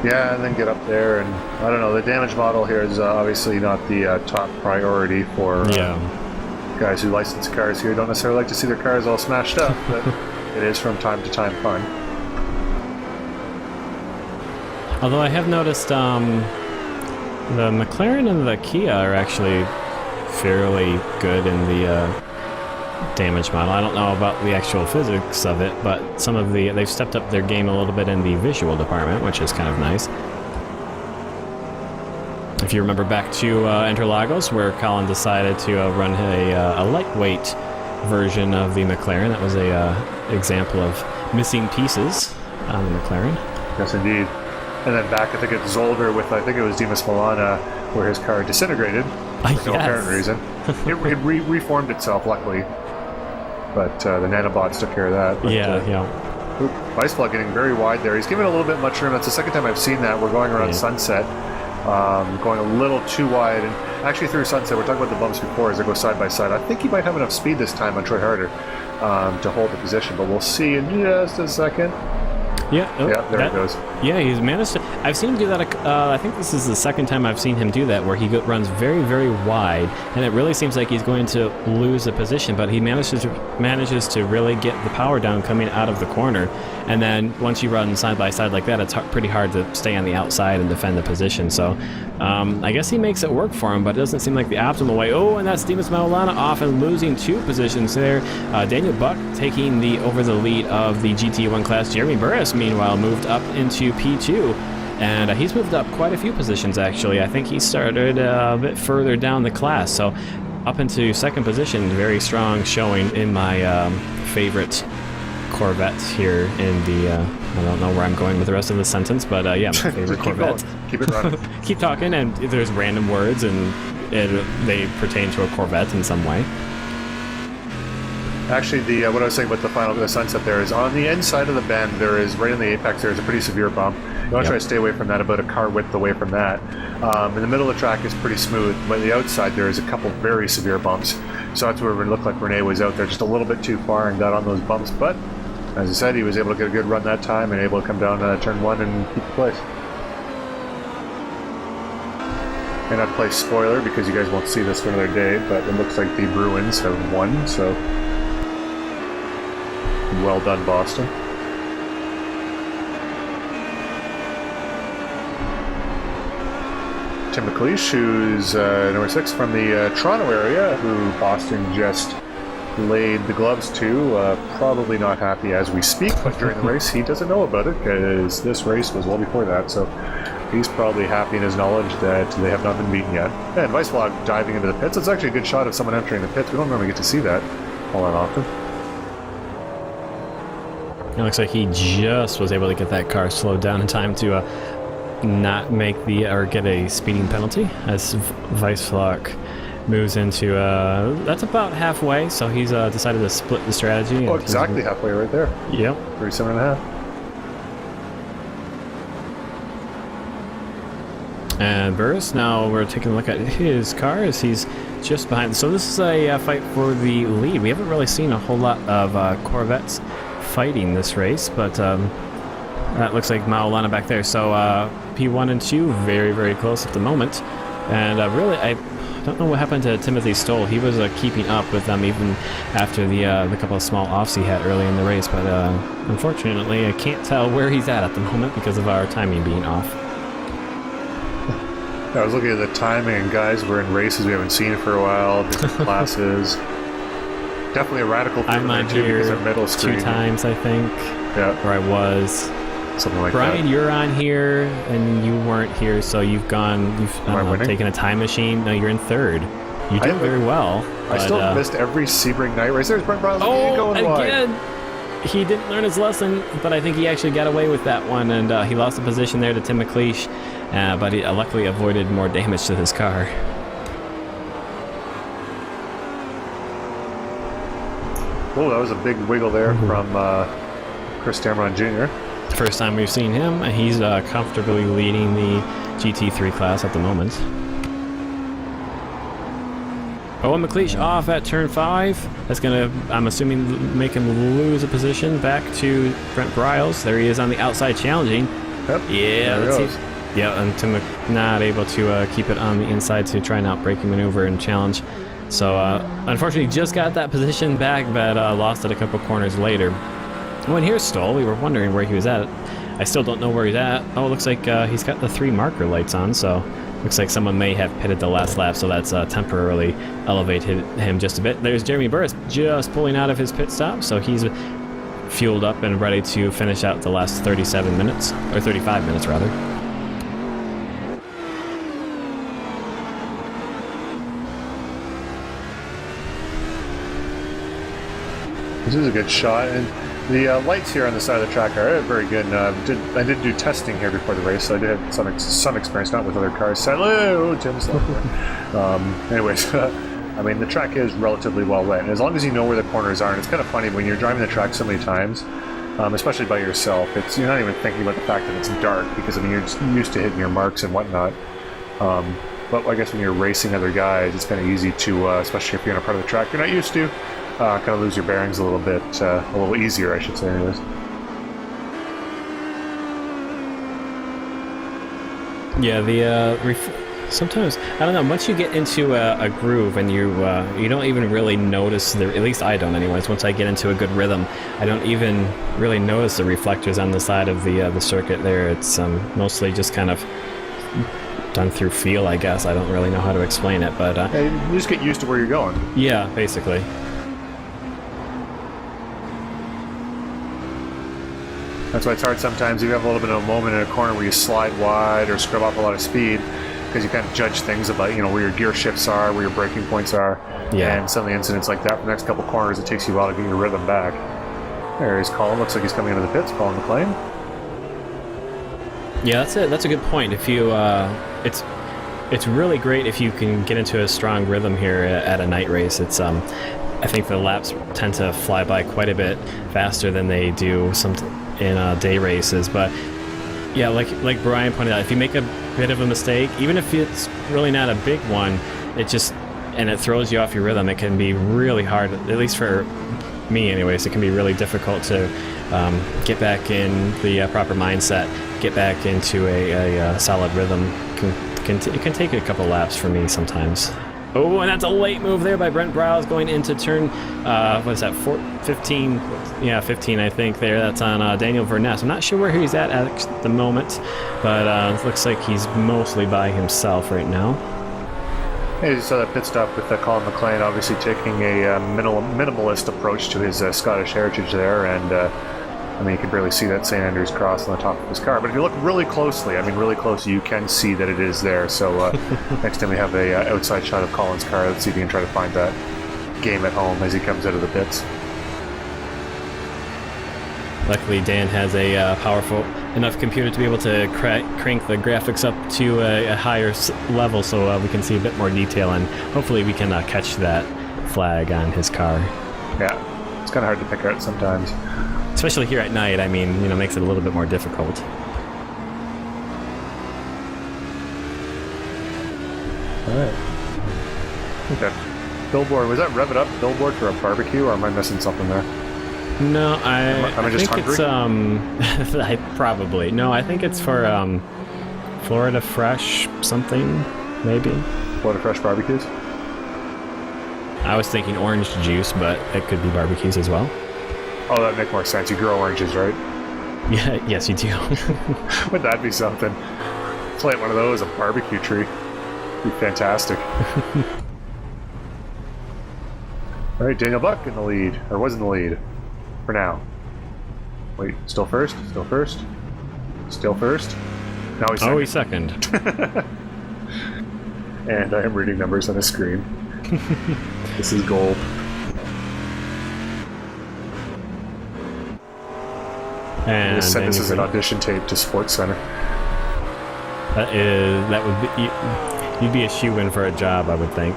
Yeah, and then get up there, and I don't know, the damage model here is obviously not the top priority for guys who license cars here. Don't necessarily like to see their cars all smashed up, but it is from time to time fun. Although I have noticed the McLaren and the Kia are actually fairly good in the damage model. I don't know about the actual physics of it, but they've stepped up their game a little bit in the visual department, which is kind of nice. If you remember back to Interlagos, where Colin decided to run a lightweight version of the McLaren, that was a example of missing pieces on the McLaren. Yes, indeed. And then back, I think, at Zolder with, I think it was Dimas Milana, where his car disintegrated for no apparent reason. It reformed itself, luckily. But the nanobots took care of that. But, Weissflug getting very wide there. He's given a little bit much room. That's the second time I've seen that. We're going around Sunset, going a little too wide. And actually through Sunset, we're talking about the bumps before as they go side by side. I think he might have enough speed this time on Troy Harder to hold the position, but we'll see in just a second. Yeah, there it goes. Yeah, he's managed to... I've seen him do that, I think this is the second time I've seen him do that, where he runs very, very wide, and it really seems like he's going to lose the position, but he manages to really get the power down coming out of the corner, and then once you run side by side like that, it's pretty hard to stay on the outside and defend the position, so I guess he makes it work for him, but it doesn't seem like the optimal way. Oh, and that's Dimas Maulana off and losing 2 positions there. Daniel Buck taking over the lead of the GT1 class. Jeremy Burris, meanwhile, moved up into P2, and he's moved up quite a few positions, actually. I think he started a bit further down the class, so up into second position. Very strong showing in my favorite Corvette here in the... I don't know where I'm going with the rest of the sentence, but my favorite Corvette. Keep it running. Keep talking, and there's random words, and they pertain to a Corvette in some way. Actually, what I was saying about the Sunset there is on the inside of the bend, there is, right in the apex, there is a pretty severe bump. You want to try to stay away from that, about a car width away from that. In the middle of the track is pretty smooth, but the outside there is a couple very severe bumps. So that's where it looked like Rene was out there just a little bit too far and got on those bumps, but as I said, he was able to get a good run that time and able to come down turn 1 and keep the place. May not play spoiler because you guys won't see this for another day, but it looks like the Bruins have won, so well done, Boston. Tim McLeish, who's number 6 from the Toronto area, who Boston just laid the gloves to, probably not happy as we speak, but during the race he doesn't know about it because this race was well before that, so he's probably happy in his knowledge that they have not been beaten yet. And Weissflug diving into the pits. It's actually a good shot of someone entering the pits. We don't normally get to see that all that often. It looks like he just was able to get that car slowed down in time to not make or get a speeding penalty as Weissflug moves into that's about halfway, so he's decided to split the strategy. Oh, exactly halfway right there. Yep. 37.5. And Burris, now we're taking a look at his car as he's just behind. So this is a fight for the lead. We haven't really seen a whole lot of Corvettes fighting this race, but that looks like Maulana back there. So P1 and 2 very, very close at the moment. And really, I don't know what happened to Timothy Stoll. He was keeping up with them even after the couple of small offs he had early in the race, but unfortunately I can't tell where he's at the moment because of our timing being off. I was looking at the timing, and guys, we're in races we haven't seen for a while, different classes. Definitely a radical I'm on here middle screen. 2 times, I think. Yeah. Or I was. Something like Brian, that. Brian, you're on here, and you weren't here, so you've taken a time machine. No, you're in 3rd. You did very well. I still missed every Sebring night race. There's Brent Brown going again! wide. He didn't learn his lesson, but I think he actually got away with that one, and he lost the position there to Tim McLeish, but he luckily avoided more damage to his car. Oh, that was a big wiggle there from Chris Dameron Jr. First time we've seen him. He's comfortably leading the GT3 class at the moment. Owen McLeish off at turn 5. That's going to, I'm assuming, make him lose a position back to Brent Briles. There he is on the outside challenging. Yep. Yeah, let's see. Yeah, and Tim not able to keep it on the inside to try and out-braking maneuver and challenge. So, unfortunately, just got that position back, but lost it a couple corners later. When here's Stoll, we were wondering where he was at. I still don't know where he's at. Oh, it looks like he's got the 3 marker lights on, so Looks like someone may have pitted the last lap, so that's temporarily elevated him just a bit. There's Jeremy Burris just pulling out of his pit stop, so he's fueled up and ready to finish out the last 37 minutes, or 35 minutes rather. This is a good shot, and the lights here on the side of the track are very good. And, I did do testing here before the race, so I did have some experience, not with other cars. Sadly, oh, Tim's anyways, I mean, the track is relatively well lit, and as long as you know where the corners are, and it's kind of funny when you're driving the track so many times, especially by yourself, you're not even thinking about the fact that it's dark, because I mean, you're just used to hitting your marks and whatnot. But I guess when you're racing other guys, it's kind of easy to, especially if you're in a part of the track you're not used to, kind of lose your bearings a little bit, a little easier, I should say, anyways. Yeah, sometimes, I don't know, once you get into a groove and you don't even really notice, at least I don't anyways, once I get into a good rhythm, I don't even really notice the reflectors on the side of the circuit there. It's mostly just kind of done through feel, I guess. I don't really know how to explain it, but... you just get used to where you're going. Yeah, basically. That's why it's hard sometimes if you have a little bit of a moment in a corner where you slide wide or scrub off a lot of speed, because you kind of judge things about, where your gear shifts are, where your braking points are. Yeah. And some of the incidents like that, for the next couple corners, it takes you a while to get your rhythm back. There he's Colin. Looks like he's coming into the pits. Colin McLean. Yeah, that's a good point. If you, it's really great if you can get into a strong rhythm here at a night race. It's I think the laps tend to fly by quite a bit faster than they do in day races. But yeah, like Brian pointed out, if you make a bit of a mistake, even if it's really not a big one, it throws you off your rhythm, it can be really hard, at least for me anyways, it can be really difficult to get back in the proper mindset, get back into a solid rhythm. It can take a couple laps for me sometimes. Oh, and that's a late move there by Brent Browse going into turn, what is that, 15? Yeah, 15, I think, there. That's on Daniel Verness. I'm not sure where he's at the moment, but it looks like he's mostly by himself right now. Hey, you saw that pit stop with Colin McLean, obviously taking a minimalist approach to his Scottish heritage there, and you can barely see that St. Andrew's cross on the top of his car. But if you look really closely, really close, you can see that it is there. So next time we have a outside shot of Colin's car, let's see if we can try to find that game at home as he comes out of the pits. Luckily, Dan has a powerful enough computer to be able to crank the graphics up to a higher level, so we can see a bit more detail, and hopefully we can catch that flag on his car. Yeah, it's kind of hard to pick out sometimes. Especially here at night, makes it a little bit more difficult. Alright. Okay. Billboard, was that Rev It Up billboard for a barbecue, or am I missing something there? No, I just think hungry? it's probably. No, I think it's for Florida Fresh something, maybe. Florida Fresh barbecues? I was thinking orange juice, but it could be barbecues as well. Oh, that'd make more sense. You grow oranges, right? Yeah, yes, you do. Would that be something? Plant one of those, a barbecue tree. Be fantastic. All right, Daniel Buck in the lead, or was in the lead, for now. Wait, still first? Still first? Still first? Now he's second. Oh, he's second. And I am reading numbers on the screen. This is gold. And just send this as an audition tape to Sports Center. You'd be a shoo-in for a job, I would think.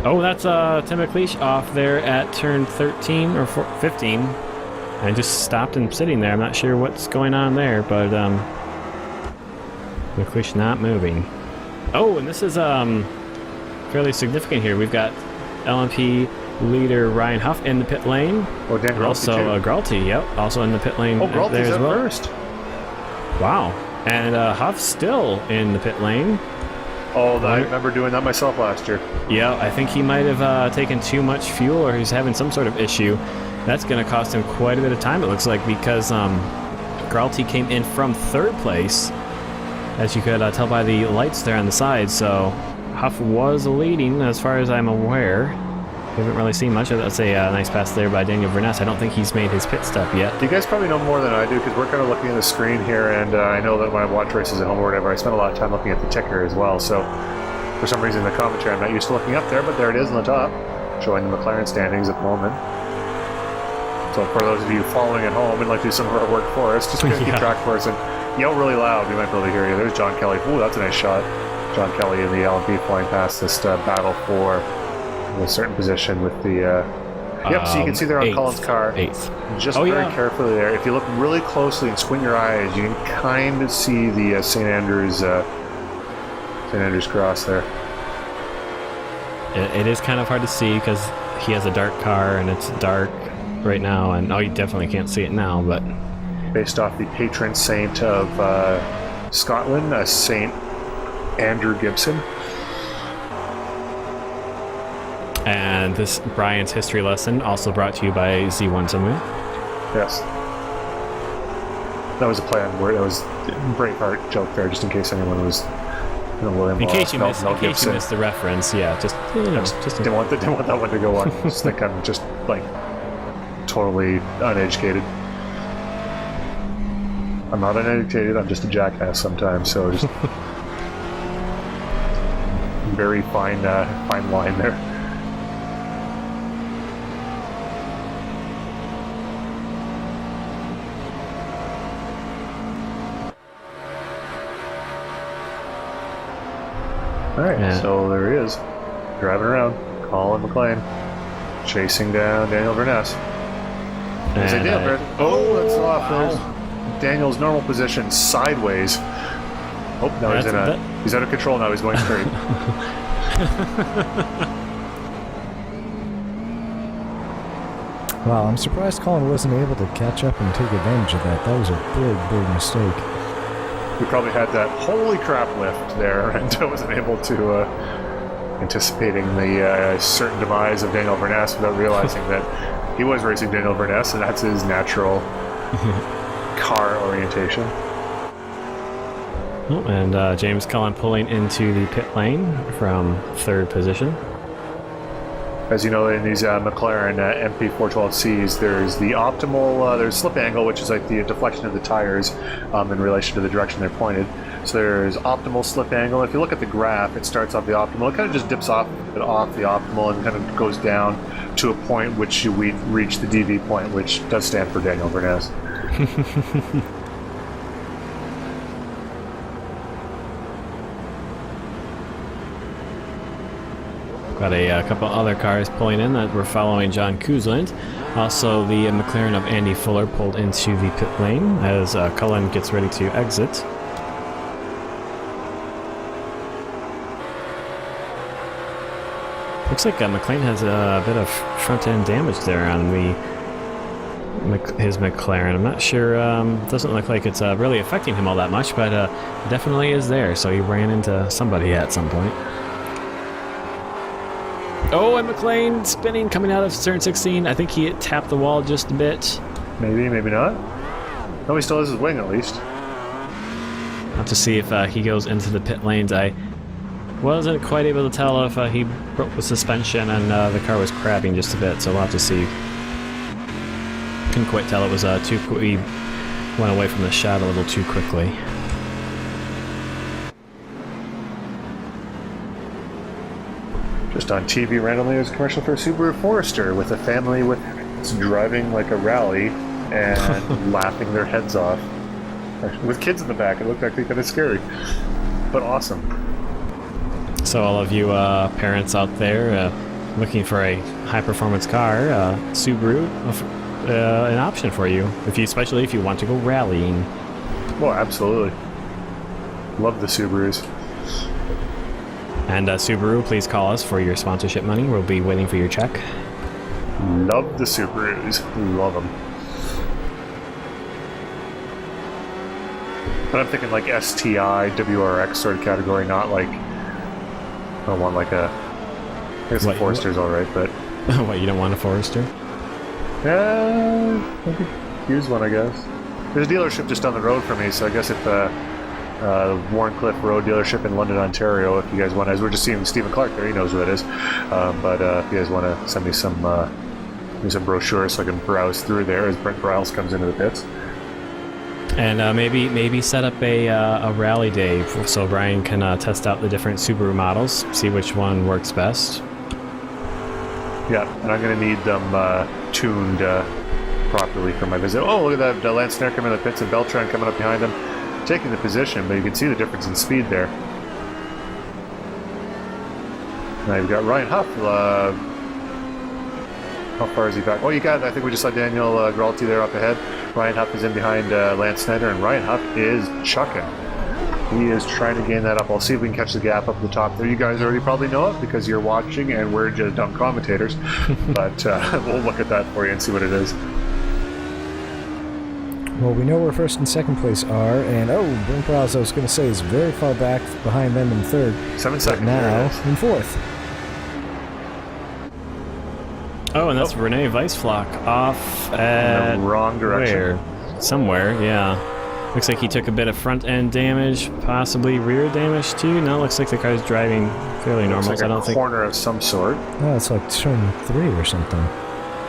Oh, that's Tim McLeish off there at turn 13 or 15, and just stopped and sitting there. I'm not sure what's going on there, but McLeish not moving. Oh, and this is fairly significant here. We've got LMP leader Ryan Huff in the pit lane. Oh, Dan Gralty, also Gralty, yep, also in the pit lane. Oh, Gralty's there as well. First. Wow, and Huff's still in the pit lane. Oh, I remember doing that myself last year. Yeah, I think he might have taken too much fuel, or he's having some sort of issue. That's going to cost him quite a bit of time, it looks like, because Gralty came in from third place as you could tell by the lights there on the side. So Huff was leading as far as I'm aware. We haven't really seen much of that. That's a nice pass there by Daniel Verness. I don't think he's made his pit stop yet. You guys probably know more than I do because we're kind of looking at the screen here, and I know that when I watch races at home or whatever, I spend a lot of time looking at the ticker as well. So for some reason, the commentary, I'm not used to looking up there, but there it is on the top, showing the McLaren standings at the moment. So for those of you following at home and like do some of our work for us, just keep track for us and yell really loud. We might be able to hear you. There's John Kelly. Ooh, that's a nice shot. John Kelly in the LMP flying past this battle for a certain position with the... Yep, so you can see there on Colin's car. Eighth. Just very carefully there. If you look really closely and squint your eyes, you can kind of see the St. Andrews cross there. It is kind of hard to see because he has a dark car and it's dark right now, and you definitely can't see it now, but... Based off the patron saint of Scotland, St. Andrew Gibson. And this Brian's history lesson also brought to you by Z1 Samu. Yes. That was a play on word. That was a Braveheart joke there, just in case anyone was... In case you missed the reference, yeah, just didn't want that one to go on. Just think I'm just like totally uneducated. I'm not uneducated. I'm just a jackass sometimes. So just very fine line there. Alright, so there he is, driving around, Colin McLean, chasing down Daniel Verness. That's off. Wow. There's Daniel's normal position, sideways. Oh, now he's out of control now, he's going straight. Wow, I'm surprised Colin wasn't able to catch up and take advantage of that. That was a big mistake. We probably had that holy crap lift there, and I wasn't able to anticipating the certain demise of Daniel Verness without realizing that he was racing Daniel Verness, and that's his natural car orientation. Oh, and James Cullen pulling into the pit lane from third position. As you know, in these McLaren MP412Cs, there's the optimal, there's slip angle, which is like the deflection of the tires in relation to the direction they're pointed. So there's optimal slip angle. If you look at the graph, it starts off the optimal. It kind of just dips off the optimal and kind of goes down to a point which we reach the DV point, which does stand for Daniel Verness. Got a couple other cars pulling in that were following John Kuzland. Also, the McLaren of Andy Fuller pulled into the pit lane as Cullen gets ready to exit. Looks like McLaren has a bit of front-end damage there on his McLaren. I'm not sure, doesn't look like it's really affecting him all that much, but definitely is there. So he ran into somebody at some point. Oh, and McLean spinning coming out of turn 16. I think he tapped the wall just a bit. Maybe, maybe not. No, he still has his wing at least. I'll have to see if he goes into the pit lanes. I wasn't quite able to tell if he broke the suspension and the car was crabbing just a bit, so we'll have to see. Couldn't quite tell. It was too quick. He went away from the shot a little too quickly. Just on TV randomly, there's a commercial for a Subaru Forester with a family with driving like a rally and laughing their heads off. With kids in the back, it looked actually kind of scary, but awesome. So all of you parents out there looking for a high-performance car, Subaru, an option for you, especially if you want to go rallying. Well, absolutely. Love the Subarus. And Subaru, please call us for your sponsorship money. We'll be waiting for your check. Love the Subarus. Love them. But I'm thinking like STI, WRX sort of category, not like... I don't want like a... I guess a Forester's alright, but... What, you don't want a Forester? Yeah, I could use one, I guess. There's a dealership just down the road from me, so I guess if Warncliffe Road dealership in London, Ontario. If you guys want to, as we're just seeing Stephen Clark there, he knows who that is. But if you guys want to send me some brochures so I can browse through there as Brent Briles comes into the pits. And maybe set up a rally day so Brian can test out the different Subaru models, see which one works best. Yeah, and I'm going to need them tuned properly for my visit. Oh, look at that Lance Snare coming in the pits and Beltran coming up behind him, taking the position, but you can see the difference in speed there. Now you've got Ryan Huff. How far is he back? Oh, I think we just saw Daniel Gralti there up ahead. Ryan Huff is in behind Lance Snyder, and Ryan Huff is chucking. He is trying to gain that up. I'll see if we can catch the gap up the top there. You guys already probably know it because you're watching and we're just dumb commentators. But we'll look at that for you and see what it is. Well, we know where first and second place are, and Brent Briles, I was going to say, is very far back behind them in third. 7 seconds. Now in fourth. Oh, and that's Renee Weissflock off at... in the wrong direction. Where? Somewhere, yeah. Looks like he took a bit of front-end damage, possibly rear damage too. No, it looks like the car's driving fairly normal. Looks like a corner of some sort. Oh, it's like turn 3 or something.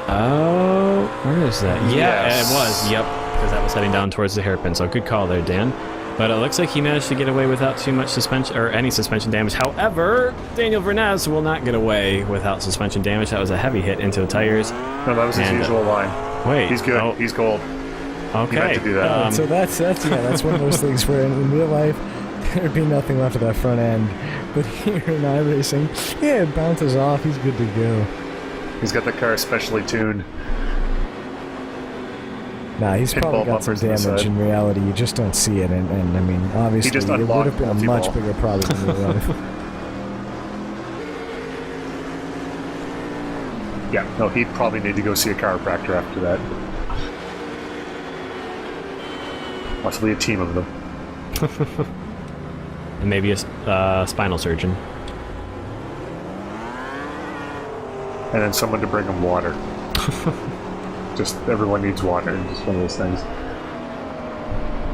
Oh, where is that? Yeah, Yes. it was. Yep, because that was heading down towards the hairpin. So good call there, Dan. But it looks like he managed to get away without too much suspension or any suspension damage. However, Daniel Vernaz will not get away without suspension damage. That was a heavy hit into the tires. No, that was his usual line. Wait, He's good. Oh, He's gold. okay. You meant to do that. So that's one of those things where in real life there'd be nothing left of that front end, but here in iRacing, yeah, it bounces off. He's good to go. He's got the car specially tuned. Nah, he's probably Pinball got some bumpers on the damage side. in reality. You just don't see it, and I mean, obviously, just it would unlocked have been a multi-ball. much bigger problem in real life. Yeah, no, he'd probably need to go see a chiropractor after that. Possibly a team of them. And maybe a spinal surgeon. And then someone to bring him water. Just everyone needs water. It's just one of those things.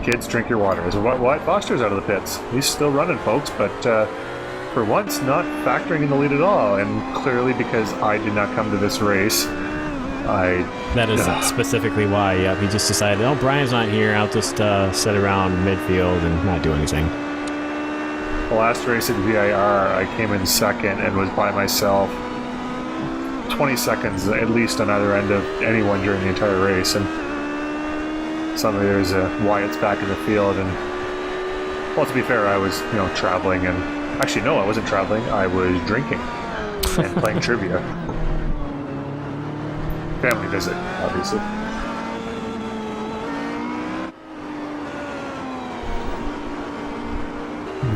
Kids, drink your water. As Wyatt Foster's out of the pits. He's still running, folks, but for once not factoring in the lead at all. And clearly because I did not come to this race, That is specifically why, yeah, he just decided, oh, Brian's not here, I'll just sit around midfield and not do anything. the last race at VIR, I came in second and was by myself 20 seconds at least on either end of anyone during the entire race. And suddenly there's Wyatt's back in the field, and well, to be fair, I was traveling, and actually no, I wasn't traveling, I was drinking and playing trivia. Family visit, obviously.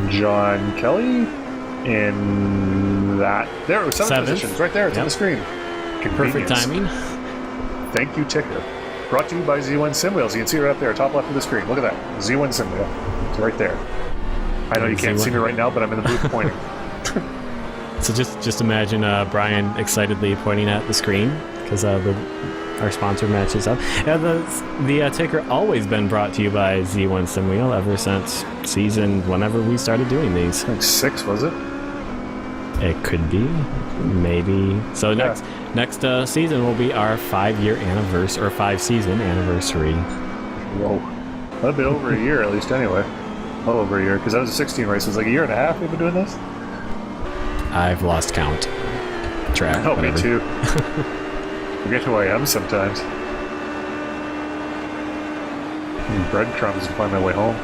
John Kelly in that. There, it was seven positions right there. It's on the screen. Perfect timing. Thank you, Ticker. Brought to you by Z1 Sim Wheels. You can see it right up there, top left of the screen. Look at that. Z1 Sim Wheel. It's right there. I know you can't see me right now, but I'm in the booth pointing. So just imagine Brian excitedly pointing at the screen because our sponsor matches up. Yeah, the ticker always been brought to you by Z1 Sim Wheel ever since season whenever we started doing these. I think 6, was it? It could be, maybe. So next season will be our 5-year anniversary or 5-season anniversary. Whoa, that'll be over a year at least, anyway. Well over a year, because that was a 16 race. It was like a year and a half we've been doing this. I've lost count. Track. Oh, whatever. me too. Forget who I am sometimes. Breadcrumbs to find my way home.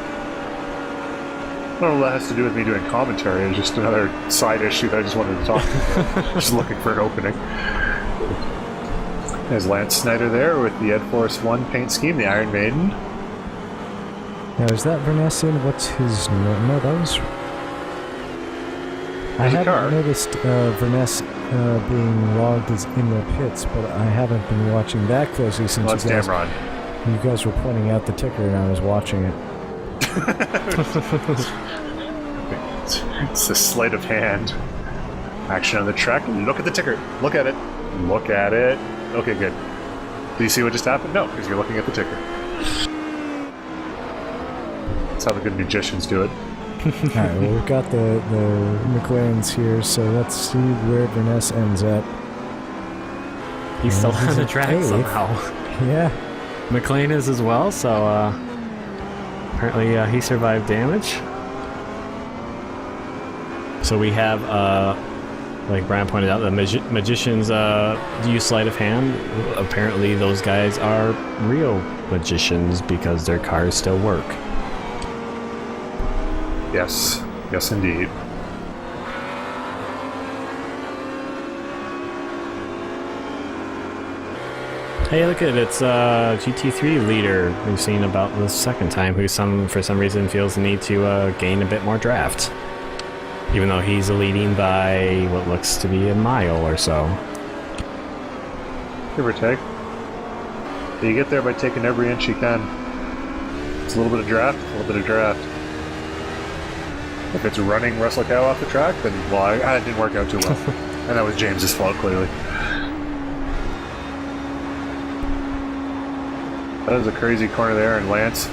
I don't know what that has to do with me doing commentary. It's just another side issue that I just wanted to talk about. Just looking for an opening. There's Lance Snyder there with the Ed Force 1 paint scheme, the Iron Maiden. Now, is that Verness in? What's his name? No, that was... I haven't noticed Verness being logged as in the pits, but I haven't been watching that closely since Well, that's Damron. You guys were pointing out the ticker and I was watching it. It's the sleight of hand. Action on the track. Look at the ticker. Look at it. Look at it. Okay, good. Do you see what just happened? No, because you're looking at the ticker. That's how the good magicians do it. Alright, well, we've got the McLarens here, so let's see where Verness ends up. He's still on the track eighth. somehow. Yeah. McLean is as well, so apparently he survived damage. So we have, like Brian pointed out, the magicians use sleight of hand. Apparently those guys are real magicians because their cars still work. Yes. Yes, indeed. Hey, look at it. It's GT3 leader we've seen about the second time, who for some reason feels the need to gain a bit more draft. Even though he's leading by what looks to be a mile or so. Give or take. You get there by taking every inch you can. It's a little bit of draft, a little bit of draft. If it's running Russell Cow off the track, then, well, it didn't work out too well. And that was James's fault, clearly. That was a crazy corner there, and Lance,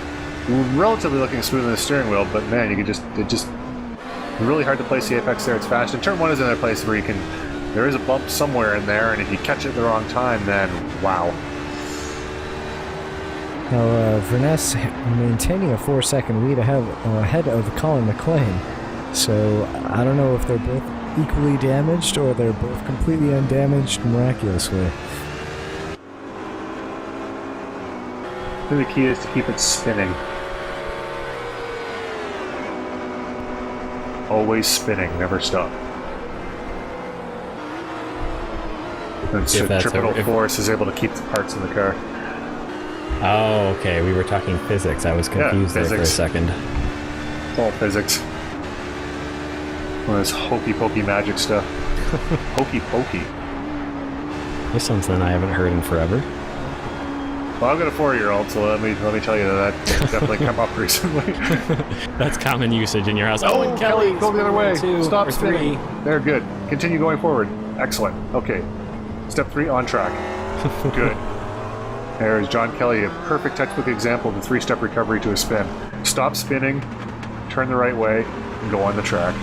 relatively looking smooth on the steering wheel, but man, you could just really hard to place the apex there. It's fast. And turn one is another place where there is a bump somewhere in there, and if you catch it at the wrong time, then wow. Now, Verness maintaining a 4-second lead ahead of Colin McLean. So I don't know if they're both equally damaged or they're both completely undamaged miraculously. I think the key is to keep it spinning. Always spinning, never stop. And centripetal force is able to keep the parts in the car. Oh, okay. We were talking physics. I was confused there for a second. It's all physics. One of this hokey-pokey magic stuff. Hokey-pokey. There's something I haven't heard in forever. Well, I've got a 4-year-old, so let me tell you that definitely come up recently. That's common usage in your house. Oh, and Kelly, go the other way. Stop spinning. 3. They're good. Continue going forward. Excellent. Okay. Step 3 on track. Good. There's John Kelly, a perfect textbook example of the 3-step recovery to a spin. Stop spinning, turn the right way, and go on the track.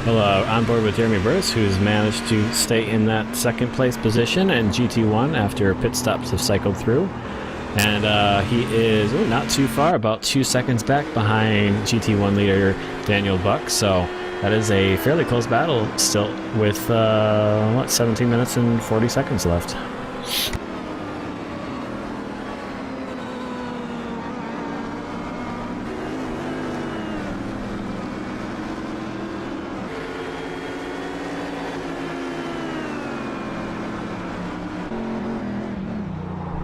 Well, on board with Jeremy Burris, who's managed to stay in that second place position in GT1 after pit stops have cycled through. And he is not too far, about 2 seconds back behind GT1 leader Daniel Buck. So that is a fairly close battle still with, 17 minutes and 40 seconds left.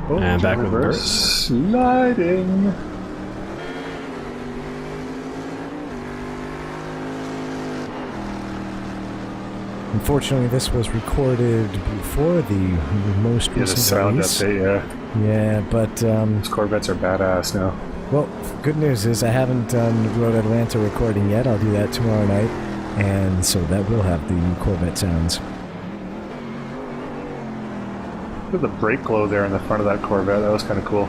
And back with Bert. Sliding. Unfortunately, this was recorded before the most recent sound release. update, Yeah, but These Corvettes are badass now. well, good news is I haven't done Road Atlanta recording yet. I'll do that tomorrow night, and so that will have the Corvette sounds. Look at the brake glow there in the front of that Corvette. That was kind of cool.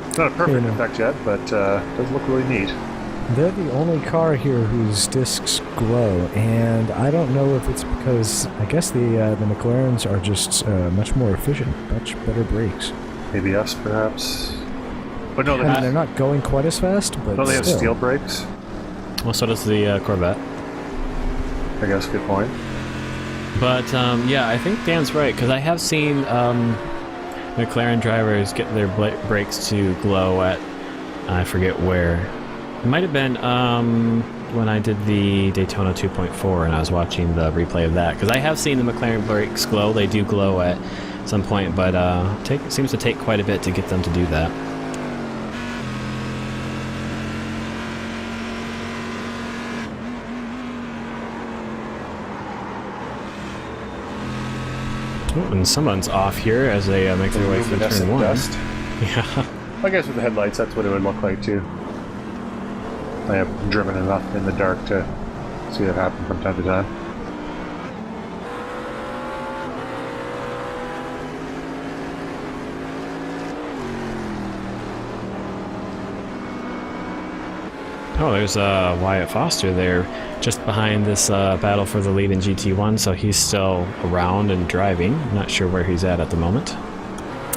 It's not a perfect effect yet, but does look really neat. They're the only car here whose discs glow, and I don't know if it's because I guess the McLarens are just much more efficient, much better brakes. ABS, perhaps. But no, They're not going quite as fast, but don't they have still. steel brakes? Well, so does the Corvette. I guess, good point. But, yeah, I think Dan's right, because I have seen McLaren drivers get their brakes to glow at, I forget where. It might have been when I did the Daytona 2.4 and I was watching the replay of that, because I have seen the McLaren brakes glow. They do glow at some point, but it seems to take quite a bit to get them to do that. Oh, and someone's off here as they make their way through turn 1. Dust. Yeah. I guess with the headlights, that's what it would look like too. I have driven enough in the dark to see that happen from time to time. Oh, there's Wyatt Foster there, just behind this battle for the lead in GT1, so he's still around and driving. I'm not sure where he's at the moment.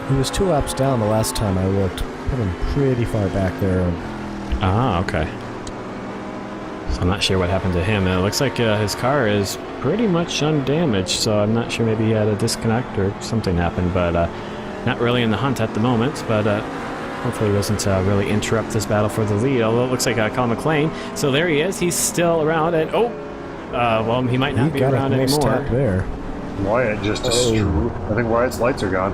He was 2 laps down the last time I looked. Put him pretty far back there. Ah, okay. So I'm not sure what happened to him. And it looks like his car is pretty much undamaged, so I'm not sure, maybe he had a disconnect or something happened, but not really in the hunt at the moment, but hopefully he doesn't really interrupt this battle for the lead, although it looks like Colin McLean. So there he is. He's still around, and well, he might not be around nice anymore. Tap there. Wyatt just destroyed. I think Wyatt's lights are gone.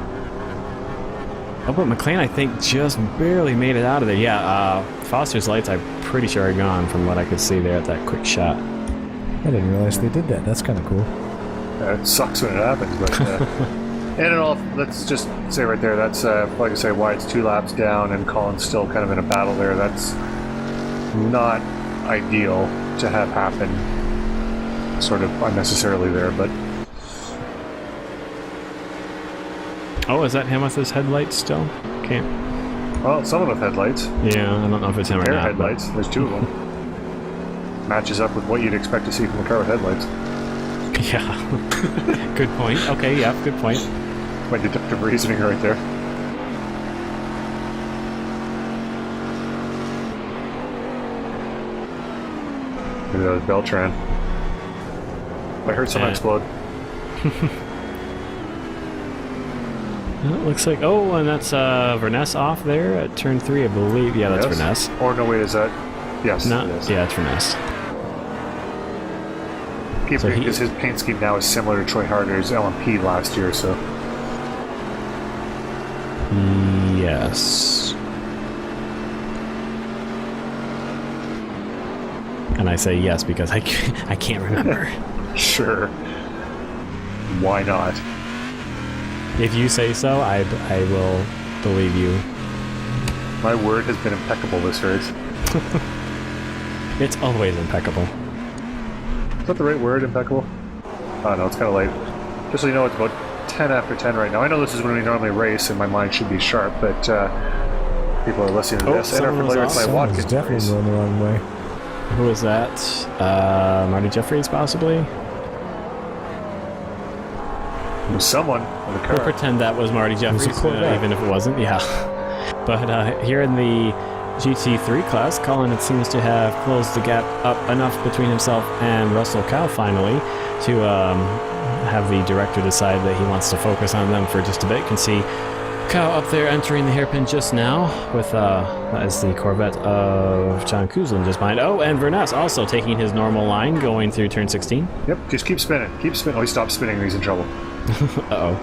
Oh, but McLean, I think, just barely made it out of there. Yeah, Foster's lights, I'm pretty sure, are gone from what I could see there at that quick shot. I didn't realize they did that. That's kind of cool. It sucks when it happens, but... and it all, let's just say right there, that's, like I say, Wyatt's 2 laps down and Colin's still kind of in a battle there. That's not ideal to have happen sort of unnecessarily there, but... Oh, is that him with his headlights still? Can't... Well, some of the headlights. Yeah, I don't know if it's him or Pair not. headlights. There's 2 of them. Matches up with what you'd expect to see from a car with headlights. Yeah. Good point. Okay, yeah, good point. My deductive reasoning right there. Maybe that was Beltran. I heard someone explode. It looks like... Oh, and that's Verness off there at turn 3, I believe. Yeah, that's Verness. Or no, wait, is that... Yes, No, it is. yeah, it's Verness. Because his paint scheme now is similar to Troy Harder's LMP last year, so... Yes. And I say yes because I can't remember. Sure. Why not? If you say so, I will believe you. My word has been impeccable this race. It's always impeccable. Is that the right word, impeccable? Oh no, it's kind of late. Just so you know, it's about 10 after 10 right now. I know this is when we normally race and my mind should be sharp, but people are listening to this and are familiar with my Watkins definitely race. going the wrong way. Who is that? Marty Jeffries, possibly? It was someone in the We'll car. pretend that was Marty Jeffries, even if it wasn't. Yeah. But here in the GT3 class, Colin, it seems to have closed the gap up enough between himself and Russell Cow finally to have the director decide that he wants to focus on them for just a bit. You can see Cow up there entering the hairpin just now with that is the Corvette of John Kuzlin just behind. Oh, and Verness also taking his normal line going through turn 16. Yep, just keep spinning. Keep spinning. Oh, he stopped spinning and he's in trouble. Uh-oh.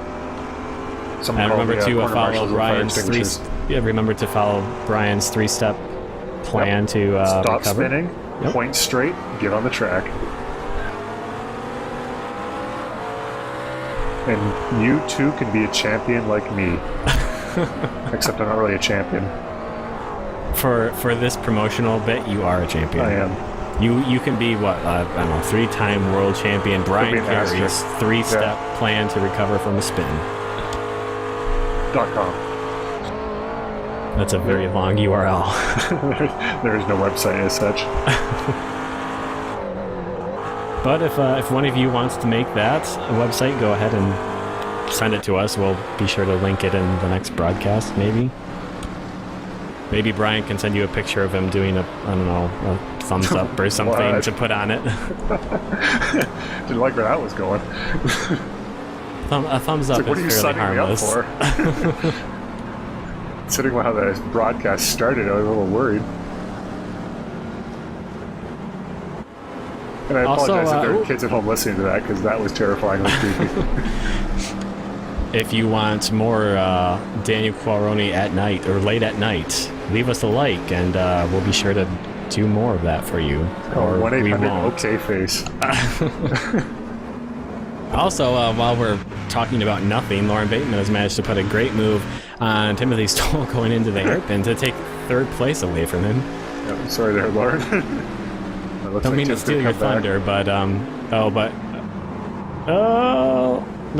Someone And called remember the, to corner follow marshals with fire Brian's extinguishers. remember to follow Brian's 3-step plan to Stop recover. spinning, Yep. point straight, get on the track. And you too can be a champion like me. Except I'm not really a champion. For this promotional bit, you are a champion. I am. You can be what I don't know, 3-time world champion Brian Could be an Carey's asterisk. 3-step plan to recover from a spin. .com. That's a very long URL. There is no website as such. But if one of you wants to make that a website, go ahead and send it to us. We'll be sure to link it in the next broadcast, maybe. Maybe Brian can send you a picture of him doing a thumbs up or something What? to put on it. Didn't like where that was going. A thumbs up Like, what are you is fairly signing me up harmless. for? Considering how the broadcast started, I was a little worried. And I Also, apologize if there are kids at home listening to that, because that was terrifyingly creepy. If you want more Daniel Quaroni at night or late at night, leave us a like, and we'll be sure to do more of that for you. Or we 1-800 won't. OK face. Also, while we're talking about nothing, Lauren Bateman has managed to put a great move on Timothy Stoll going into the hairpin to take 3rd place away from him. Yeah, sorry there, Lauren. Don't mean to steal your thunder, but don't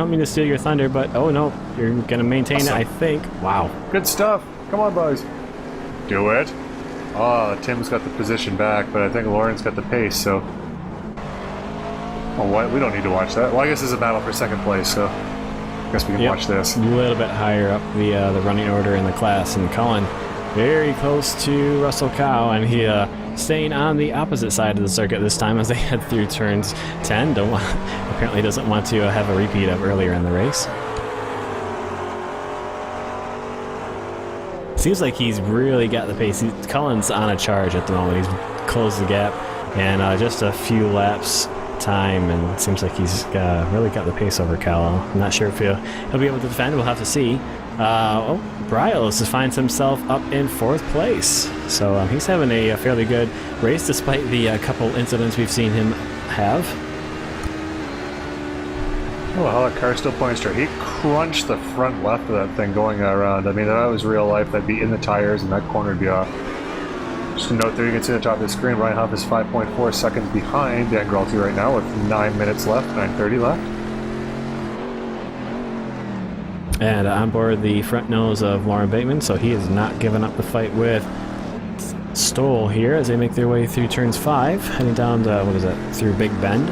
mean to steal your thunder, but oh no, you're gonna maintain Awesome. it, I think. Wow. Good stuff. Come on, boys. Do it. Oh, Tim's got the position back, but I think Lauren's got the pace, so... Oh, what? We don't need to watch that. Well, I guess it's a battle for second place, so... I guess we can watch this. A little bit higher up the running order in the class, and Cullen very close to Russell Cow, and he staying on the opposite side of the circuit this time as they head through turns 10. Apparently doesn't want to have a repeat of earlier in the race. Seems like he's really got the pace. Cullen's on a charge at the moment. He's closed the gap, and just a few laps time, and it seems like he's really got the pace over Cal. I'm not sure if he'll be able to defend. We'll have to see. Bryles finds himself up in 4th place, so he's having a fairly good race despite the couple incidents we've seen him have. Oh, how that car's still pointing straight. He crunched the front left of that thing going around. I mean, if that was real life, that'd be in the tires and that corner would be off. Just a note there, you can see at the top of the screen, Ryan Huff is 5.4 seconds behind Dan Gralty right now with 9 minutes left, 9:30 left. And on board the front nose of Lauren Bateman, so he has not given up the fight with Stoll here as they make their way through turns 5, heading down to, through Big Bend.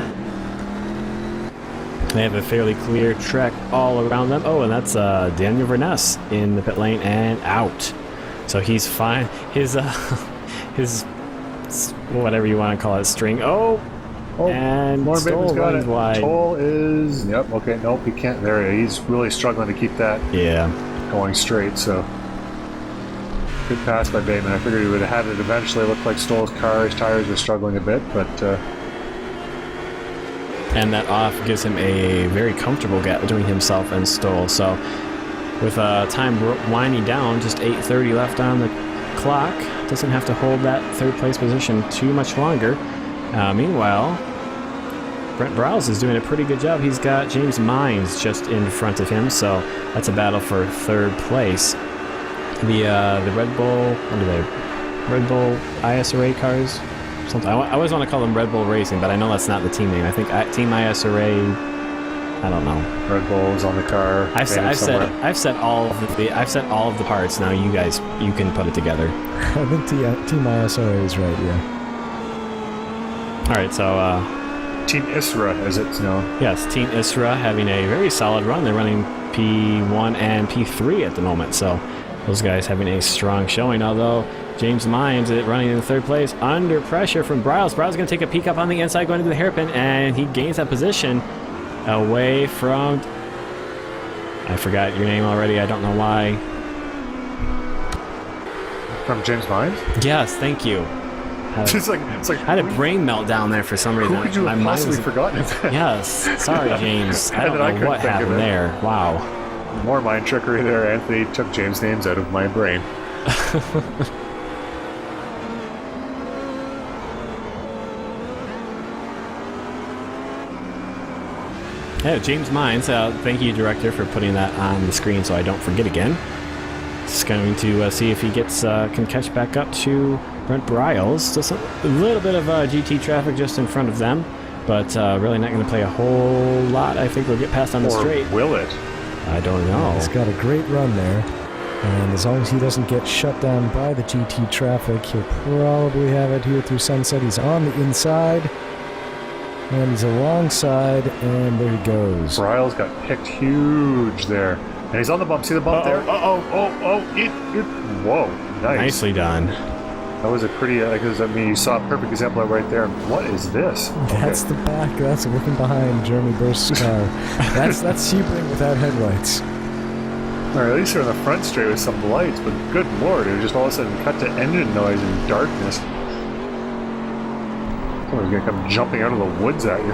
They have a fairly clear track all around them. Oh, and that's Daniel Verness in the pit lane and out. So he's fine. His whatever you want to call it, string. And Lauren Bateman's Stoll got runs it. wide. Stoll is... Yep, okay, nope, he can't. There, he's really struggling to keep that going straight, so... Good pass by Bateman. I figured he would have had it eventually. It looked like Stoll's his tires were struggling a bit, but... And that off gives him a very comfortable gap between himself and Stoll. So with time winding down, just 8:30 left on the clock, doesn't have to hold that 3rd place position too much longer. Meanwhile, Brent Bryles is doing a pretty good job. He's got James Mines just in front of him, so that's a battle for 3rd place. The Red Bull, what are they? Red Bull ISRA cars? Something. I always want to call them Red Bull Racing, but I know that's not the team name. I think Team ISRA. I don't know. Red Bull's on the car. I've set all of the parts. Now you can put it together. I think Team ISRA is right. Yeah. All right, so Team ISRA, as it's known. Yes, Team ISRA having a very solid run. They're running P1 and P3 at the moment, so those guys having a strong showing. Although James Mines running in 3rd place under pressure from Bryles. Bryles is going to take a peek up on the inside going into the hairpin, and he gains that position away from... I forgot your name already. I don't know why. From James Mines? Yes, thank you. It's like I had a brain meltdown there for some reason. Who could you have possibly forgotten that? Yes, sorry, James. I don't know what happened there. Wow. More mind trickery there. Anthony took James' names out of my brain. Yeah, James Mines, thank you, Director, for putting that on the screen so I don't forget again. Just going to see if he can catch back up to Brent Bryles. Just a little bit of GT traffic just in front of them, but really not going to play a whole lot. I think we'll get past on the straight. Or will it? I don't know. He's got a great run there, and as long as he doesn't get shut down by the GT traffic, he'll probably have it here through Sunset. He's on the inside. And he's alongside, and there he goes. Bryles got picked huge there. And he's on the bump. See the bump there? Whoa, nice. Nicely done. That was a pretty, you saw a perfect example of right there. What is this? That's the back. That's looking behind Jeremy Burst's car. That's Sebring without headlights. Or at least they're in the front straight with some lights, but good lord, it was just all of a sudden cut to engine noise and darkness. Someone's gonna come jumping out of the woods at you.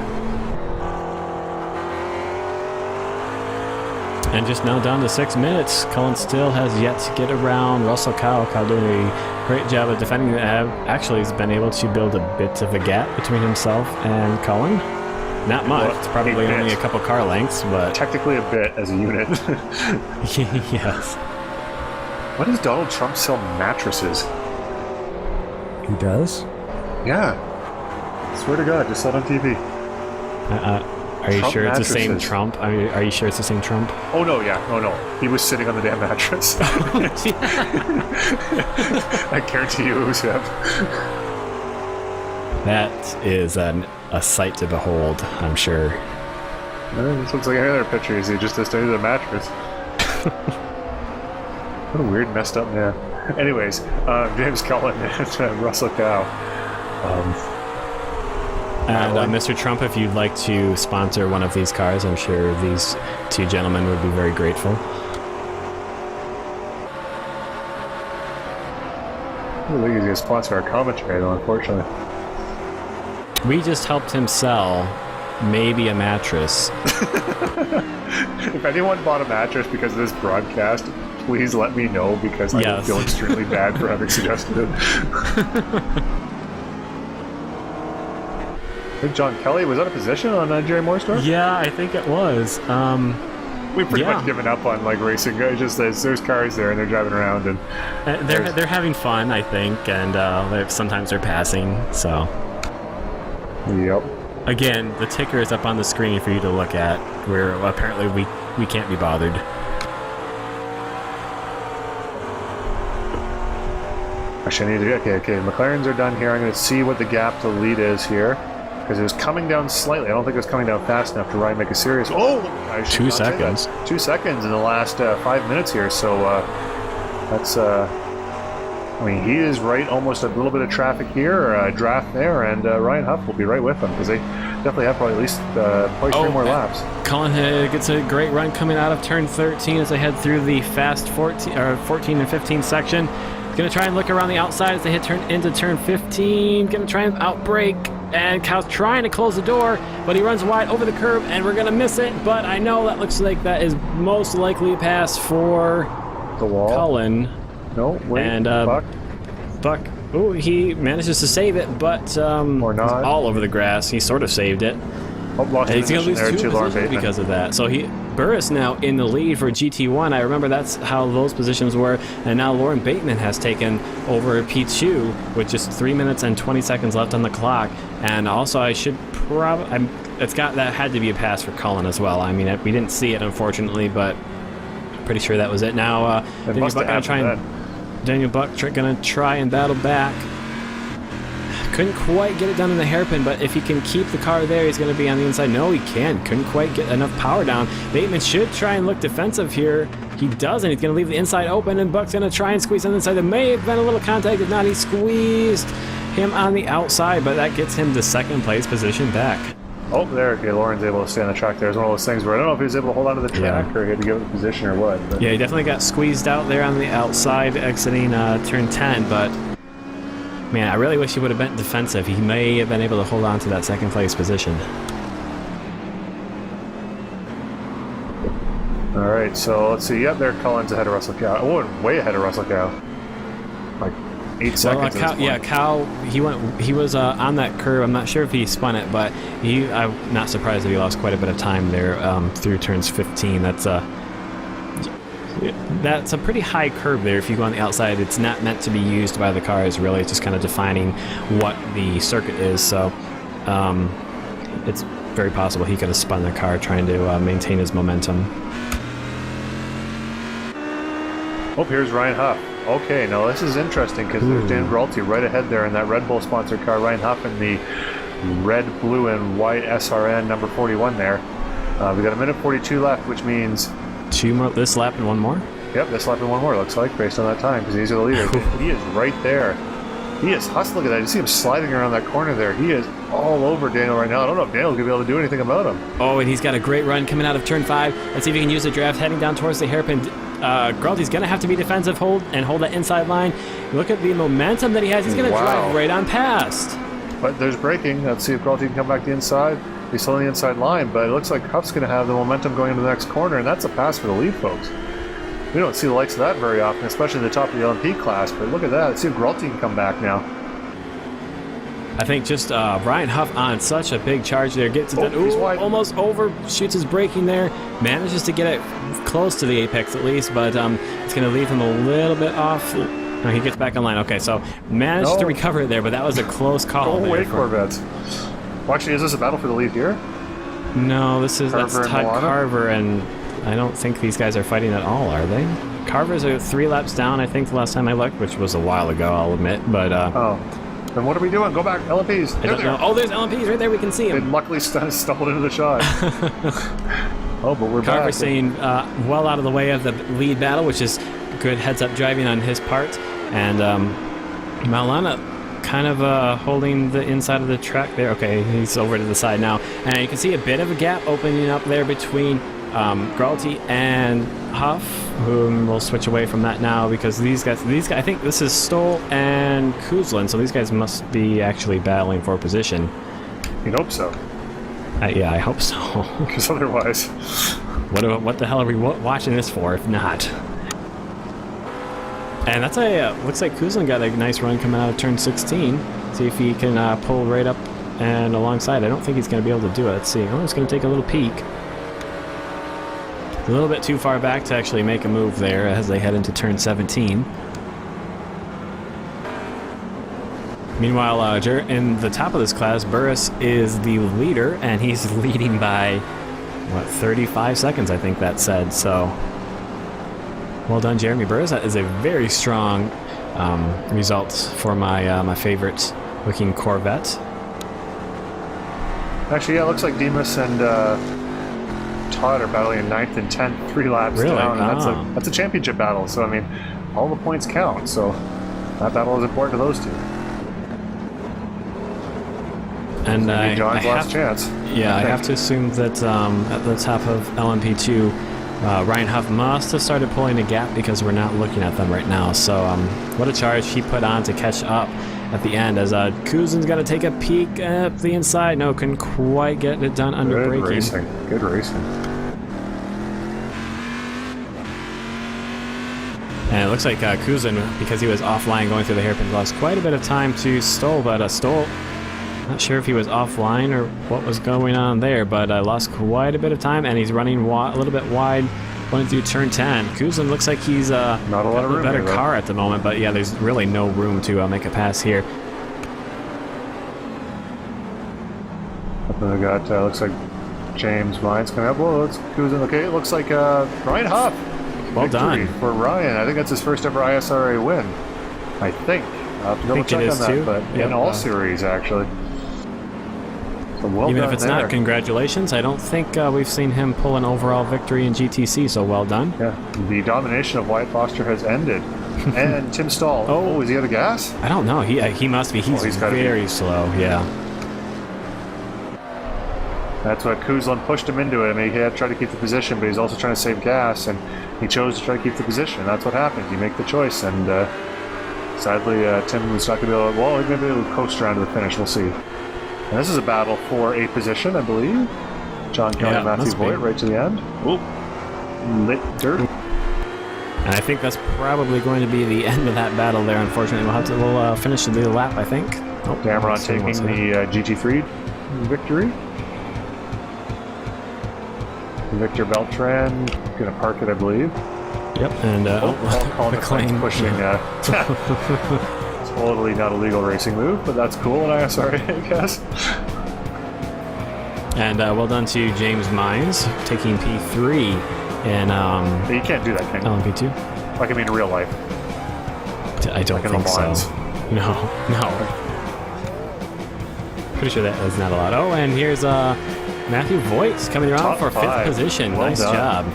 And just now down to 6 minutes. Cullen still has yet to get around Russell Cow. Cow doing a great job of defending. Actually, he's been able to build a bit of a gap between himself and Cullen. Not much. Well, it's probably only a couple car lengths, but technically a bit as a unit. Yes. Why does Donald Trump sell mattresses? He does? Yeah. Swear to God, just saw it on TV. Are you Trump sure it's the same mattresses. Trump? Are you sure it's the same Trump? Oh no, yeah, oh no. He was sitting on the damn mattress. I guarantee you it was him. That is a sight to behold, I'm sure. This looks like another picture. He just under the mattress. What a weird, messed up man. Anyways, James Cullen and Russell Cow. And Mr. Trump, if you'd like to sponsor one of these cars, I'm sure these two gentlemen would be very grateful. I don't think he's going to sponsor our commentary, though, unfortunately. We just helped him sell maybe a mattress. If anyone bought a mattress because of this broadcast, please let me know, because I Yes. feel extremely bad for having suggested it. I think John Kelly was out of position on Jerry Moore's Yeah, I think it was. We've pretty Yeah. much given up on like racing. It's just there's cars there and they're driving around and They're having fun, I think, and sometimes they're passing. So yep. again, the ticker is up on the screen for you to look at. Where apparently we can't be bothered. Actually, I need to. Okay. McLarens are done here. I'm going to see what the gap to lead is here, because it was coming down slightly. I don't think it was coming down fast enough to really make a serious. Oh, I should 2 not say that. seconds. 2 seconds in the last 5 minutes here. So that's. I mean, he is right. Almost a little bit of traffic here, a draft there, and Ryan Huff will be right with him, because they definitely have probably at least probably 3 more laps. Cullen gets a great run coming out of turn 13 as they head through the fast 14 and 15 section. Going to try and look around the outside as they into turn 15. Going to try and outbrake. And Cow's trying to close the door, but he runs wide over the curb, and we're going to miss it. But I know that looks like that is most likely a pass for The wall. Cullen. No, wait. And Buck. Oh, he manages to save it, but Or not. all over the grass. He sort of saved it. Oh, lost And he's going to position lose there two to Lauren positions Bateman. because of that. So Burris now in the lead for GT1. I remember that's how those positions were. And now Lauren Bateman has taken over Pete Chu with just 3 minutes and 20 seconds left on the clock. And also, that had to be a pass for Cullen as well. I mean, we didn't see it, unfortunately, but pretty sure that was it. Now, Daniel Buck going to try and battle back. Couldn't quite get it done in the hairpin, but if he can keep the car there, he's going to be on the inside. No, he can't. Couldn't quite get enough power down. Bateman should try and look defensive here. He doesn't. He's going to leave the inside open, and Buck's going to try and squeeze on the inside. There may have been a little contact. If not, he squeezed him on the outside, but that gets him to second place position back. Oh, there. Okay, Lauren's able to stay on the track there. It's one of those things where I don't know if he was able to hold on to the track or he had to give it the position or what. But. Yeah, he definitely got squeezed out there on the outside exiting turn 10, but man, I really wish he would have been defensive. He may have been able to hold on to that second place position. All right, so let's see. Yep, there Cullen's ahead of Russell Cow. Oh, way ahead of Russell Cow. Like 8 seconds. Cal, he was on that curve. I'm not sure if he spun it, but I'm not surprised that he lost quite a bit of time there through turns 15. That's a pretty high curve there. If you go on the outside, it's not meant to be used by the cars, really. It's just kind of defining what the circuit is. So it's very possible he could have spun the car trying to maintain his momentum. Oh, here's Ryan Huff. Okay, now this is interesting because there's Dan Bralte right ahead there in that Red Bull sponsored car. Ryan Huff in the red, blue, and white SRN number 41 there. We got a minute 42 left, which means 2 more this lap and 1 more. Yep, this lap and 1 more, looks like, based on that time, because he's the leader. He is right there. He is hustling. Look at that. You see him sliding around that corner there. He is all over Daniel right now. I don't know if Daniel's going to be able to do anything about him. Oh, and he's got a great run coming out of turn 5. Let's see if he can use the draft heading down towards the hairpin. Gralte's going to have to be defensive, hold that inside line. Look at the momentum that he has. He's going to drive right on past. But there's braking. Let's see if Gralte can come back the inside. He's still on the inside line, but it looks like Huff's going to have the momentum going into the next corner, and that's a pass for the lead, folks. We don't see the likes of that very often, especially in the top of the LMP class, but look at that. Let's see if Gralte can come back now. I think just Ryan Huff on such a big charge there. Gets it done. He's wide. Almost overshoots his braking there. Manages to get it close to the apex at least, but it's going to leave him a little bit off. No, he gets back on line. Okay, so managed to recover it there, but that was a close call. Go away, Corvettes. Well, actually, is this a battle for the lead here? No, that's Carver and Todd Milano? Carver, and I don't think these guys are fighting at all, are they? Carver's 3 laps down, I think, the last time I looked, which was a while ago, I'll admit, but... Oh. Then what are we doing? Go back, LMPs. I don't know. Oh, there's LMPs right there, we can see They him. luckily stumbled into the shot. Oh, but we're Carver back. staying well out of the way of the lead battle, which is good heads-up driving on his part, and Maulana kind of holding the inside of the track there. Okay, he's over to the side now, and you can see a bit of a gap opening up there between Gralty and Huff, whom we'll switch away from that now because these guys, I think this is Stoll and Kuzlin, so these guys must be actually battling for position. You'd hope so. Yeah, I hope so. Because otherwise... What the hell are we watching this for if not? And that's looks like Kuzlin got a nice run coming out of turn 16. See if he can pull right up and alongside. I don't think he's going to be able to do it. Let's see. Oh, he's going to take a little peek. A little bit too far back to actually make a move there as they head into turn 17. Meanwhile, in the top of this class, Burris is the leader, and he's leading by, 35 seconds, I think that said. So, well done, Jeremy Burris. That is a very strong result for my favorite looking Corvette. Actually, yeah, it looks like Demas and Todd are battling in 9th and 10th, 3 laps Really? down. And Oh. that's a championship battle, so I mean, all the points count, so that battle is important to those two. And Maybe John's last chance. Yeah, I have to assume that at the top of LMP2, Ryan Huff must have started pulling a gap because we're not looking at them right now. So what a charge he put on to catch up at the end as Kuzlin's got to take a peek at the inside. No, couldn't quite get it done under Good braking. racing. Good racing. And it looks like Kuzlin, because he was offline going through the hairpin, lost quite a bit of time to Stoll, but Stoll, not sure if he was offline or what was going on there, but lost quite a bit of time, and he's running a little bit wide running through turn 10. Kuzlin looks like he's Not a lot of room better here, though. car at the moment, but yeah, there's really no room to make a pass here. Up then we got, looks like James Mines coming up. Whoa, it's Kuzin. Okay, it looks like Ryan Huff. Well Victory done. for Ryan. I think that's his first ever ISRA win. I think. I'll have to double think it check on is that, too. but Yep. in all series, actually. So well Even done if it's there. not, congratulations. I don't think we've seen him pull an overall victory in GTC, so well done. Yeah, the domination of Wyatt Foster has ended. And Tim Stahl. Oh, is he out of gas? I don't know. He must be. He's gotta be. very slow. Yeah. That's what Kuzlin pushed him into it. I mean, he had tried to keep the position, but he's also trying to save gas, and he chose to try to keep the position. That's what happens. You make the choice, and sadly, Tim was not going to be able to, well, he's going to be able to coast around to the finish. We'll see. And this is a battle for a position, I believe. John Kelly, Yeah, Matthew must be. Voigt, right to the end. Oop. Lit dirt. And I think that's probably going to be the end of that battle there, unfortunately. We'll finish the lap, I think. Oh, Dameron someone taking wants to- the GT3 victory. Victor Beltran going to park it, I believe. Yep, and Colin McLean McLean pushing. Totally not a legal racing move, but that's cool, and I'm sorry, I guess. And well done to James Mines, taking P3 in You can't do that, can you? LMP2. Like, I mean, in real life. I don't Like in the think so. bonds. No. Pretty sure that is not allowed. Oh, and here's Matthew Voigt coming around Top for 5th 5. position. Well nice done. job.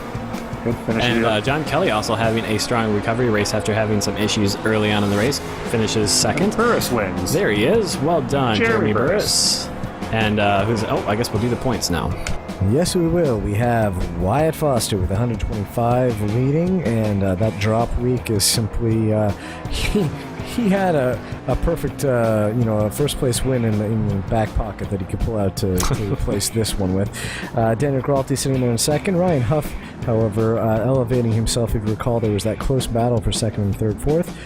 Good finish. And John Kelly also having a strong recovery race after having some issues early on in the race. Finishes second. Burris wins. There he is. Well done, Jeremy Jeremy Burris. And I guess we'll do the points now. Yes, we will. We have Wyatt Foster with 125 leading, and that drop week is simply he had a perfect a first place win in the back pocket that he could pull out to replace this one with. Daniel Gralty sitting there in second. Ryan Huff, however, elevating himself. If you recall, there was that close battle for second and third, fourth.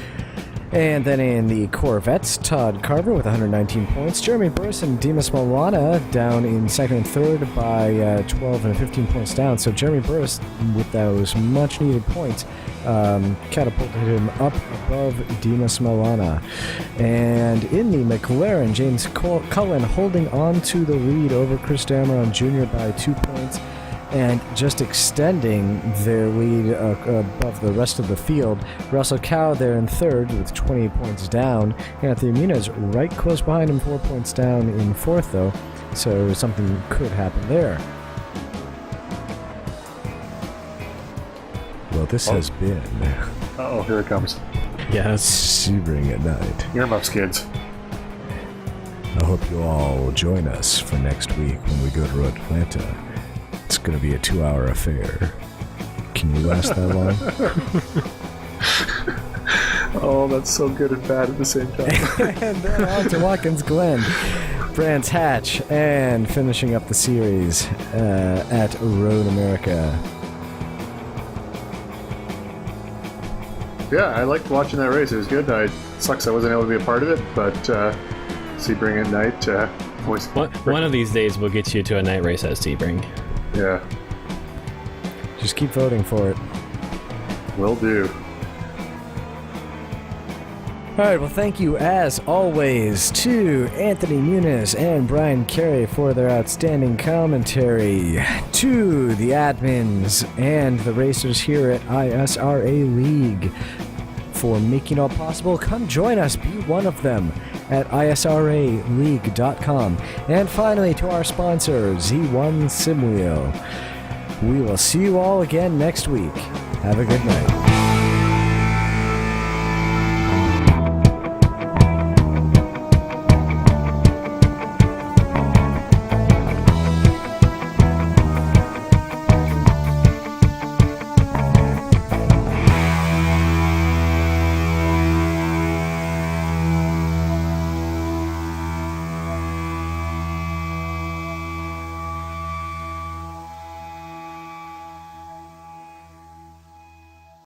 And then in the Corvettes, Todd Carver with 119 points. Jeremy Burris and Dimas Milana down in second and third by 12 and 15 points down. So Jeremy Burris, with those much-needed points, catapulted him up above Dimas Milana. And in the McLaren, James Cullen holding on to the lead over Chris Dameron Jr. by 2 points, and just extending their lead above the rest of the field. Russell Cow there in third with 20 points down. Anthony Muniz right close behind him, 4 points down in fourth, though, so something could happen there. Well, this has been Uh-oh, here it comes. Yes. Sebring at Night. Earmuffs, kids. I hope you all will join us for next week when we go to Atlanta. It's going to be a 2-hour affair. Can you last that long? Oh, that's so good and bad at the same time. And then on to Watkins Glen, Brands Hatch, and finishing up the series at Road America. Yeah, I liked watching that race. It was good. It sucks I wasn't able to be a part of it, but Sebring at Night was... One of these days we'll get you to a night race at Sebring. Yeah, Just keep voting for it. will do. All right, well, thank you, as always, to Anthony Muniz and Brian Carey for their outstanding commentary, to the admins and the racers here at ISRA League for making all possible. Come join us, be one of them at israleague.com. And finally, to our sponsor, Z1 Simwheel. We will see you all again next week. Have a good night.